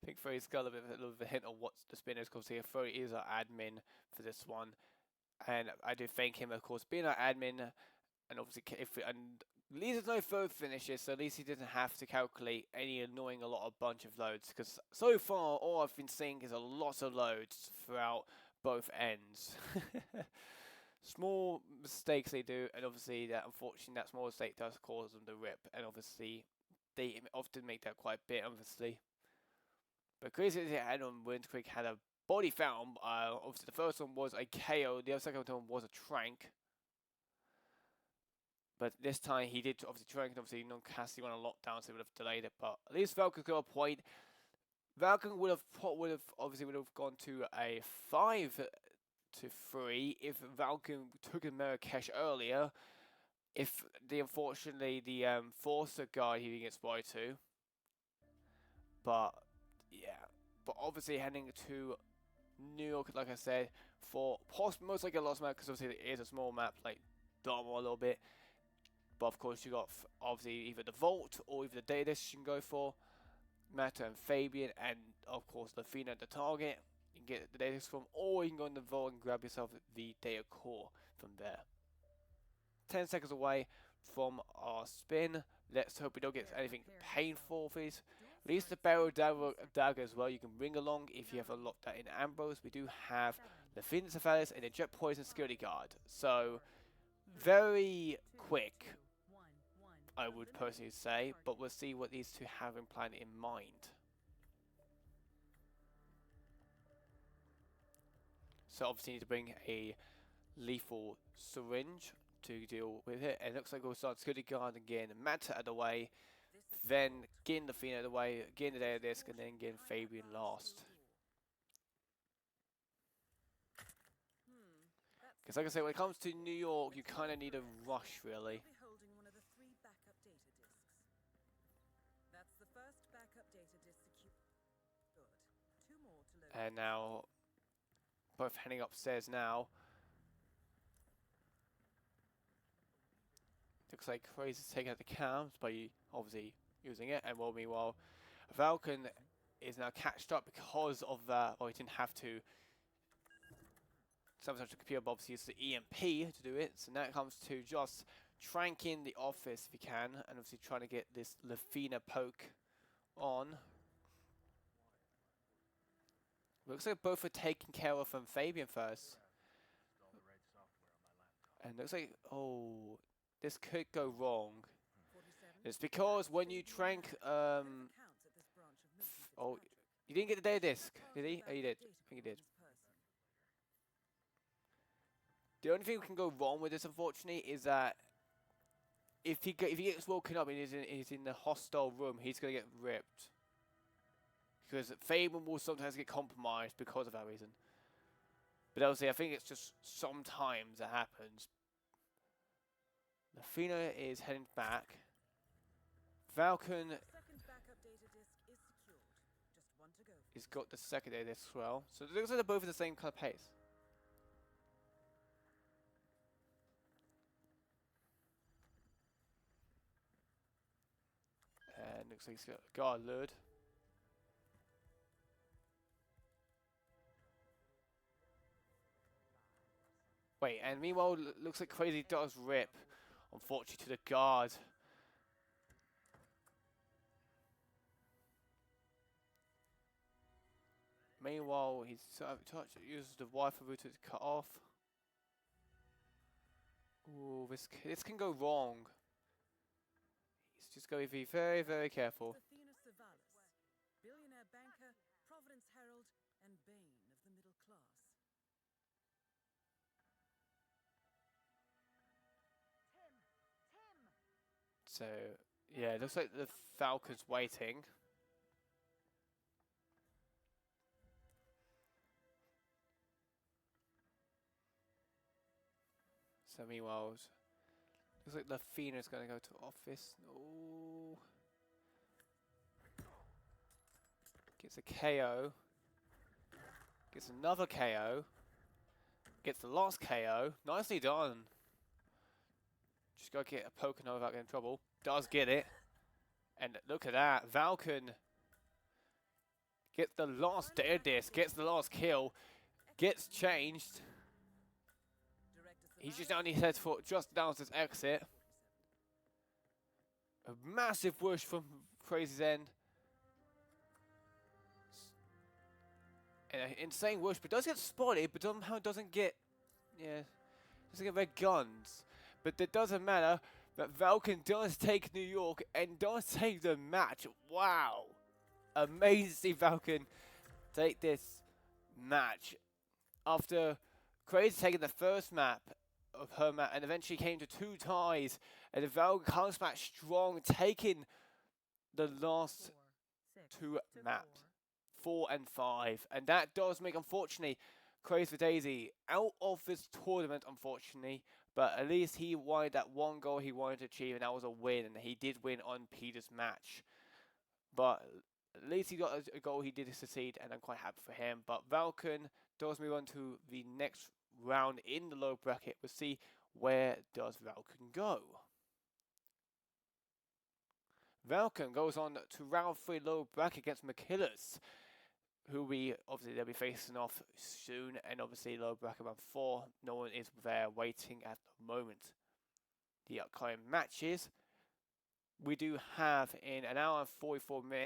I think Furry's got a little bit of a hint on what the spin is, because Furry is our admin for this one, and I do thank him, of course, being our admin, and obviously at least there's no third finishes, so at least he doesn't have to calculate any annoying bunch of loads, because so far all I've been seeing is a lot of loads throughout both ends. Small mistakes they do, and obviously that unfortunately that small mistake does cause them to rip, and obviously they often make that quite a bit, obviously. But Crazy had on Windquake had a body found. Obviously the first one was a KO, the second one was a trank. But this time he did obviously trank, and obviously Cassie went on lockdown, so he would have delayed it. But at least Falcon got a point. Falcon would have gone to a 5-3 if Falcon took a Marrakesh earlier. If unfortunately the Forcer guy he didn't get spotted to. But yeah, but obviously heading to New York, like I said, for most likely a lost map, because obviously it is a small map, like Dartmoor a little bit. But of course you got obviously either the Vault or either the data you can go for. Matter and Fabian, and of course Athena at the target. You can get the data disc from, or you can go in the vault and grab yourself the data core from there. 10 seconds away from our spin. Let's hope we don't get anything painful for this. At least the barrel dagger as well you can bring along if you have unlocked that in Ambrose. We do have the Phoenix Cephalus and the Jet Poison Security Guard. So, very quick, I would personally say, but we'll see what these two have in plan in mind. So obviously need to bring a lethal syringe to deal with it. And it looks like we'll start Security Guard again, Matt out of the way, then getting the Fiend out of the way, getting the data disc, and then getting Fabian last. Because like I say, when it comes to New York, you kind of need a rush, really. Holding one of the 3 backup data discs. That's the first backup data disc secured. Good. 2 more to load. And now, both heading upstairs now. Looks like Crazy's taking out the cams by obviously using it, and well, meanwhile, Falcon is now catched up because of that. Well, he didn't have to. Sometimes the computer obviously uses the EMP to do it, so now it comes to just tranking the office if you can, and obviously trying to get this Lafina poke on. Looks like both are taken care of from Fabian first. And looks like, oh, this could go wrong. It's because when you trank, oh, you didn't get the data disc, did he? Oh, you did. I think you did. The only thing that can go wrong with this, unfortunately, is that if he gets woken up and he's in the hostile room, he's gonna get ripped. Because Fabian will sometimes get compromised because of that reason. But obviously, I think it's just sometimes that happens. Lafina is heading back. Falcon has got the second data disc as well. So it looks like they're both at the same kind of pace. And looks like he's got a guard lured. Wait, and meanwhile, looks like Crazy does rip, unfortunately, to the guard. Meanwhile, he's uses the Wi-Fi router to cut off. Ooh, this can go wrong. He's just going to be very, very careful. Billionaire banker, Providence Herald, and Bane of the middle class. So, yeah, it looks like the Falcon's waiting. So meanwhile, looks like Lafina's going to go to office. No. Gets a KO. Gets another KO. Gets the last KO. Nicely done. Just got to get a Pokemon without getting in trouble. Does get it. And look at that. Falcon gets the last data disc. Gets the last kill. Gets changed. He's just now needs to head for just down this exit. A massive whoosh from Crazy's end. And an insane whoosh, but does get spotted, but somehow doesn't get red guns. But it doesn't matter. That Falcon does take New York and does take the match. Wow. Amazing Falcon take this match. After Crazy taking the first map of her map and eventually came to 2 ties. And the Falcon comes back strong, taking the last 2 maps. 4 and 5. And that does make, unfortunately, Crazy4Daisy out of this tournament, unfortunately. But at least he wanted that one goal he wanted to achieve, and that was a win. And he did win on Peter's match. But at least he got a goal he did succeed, and I'm quite happy for him. But Falcon does move on to the next round in the low bracket. We'll see where does Falcon go. Falcon goes on to round 3 low bracket against McKillers. who we obviously they'll be facing off soon, and obviously lower bracket round 4, no one is there waiting at the moment. The upcoming matches we do have in an hour and 44 minutes.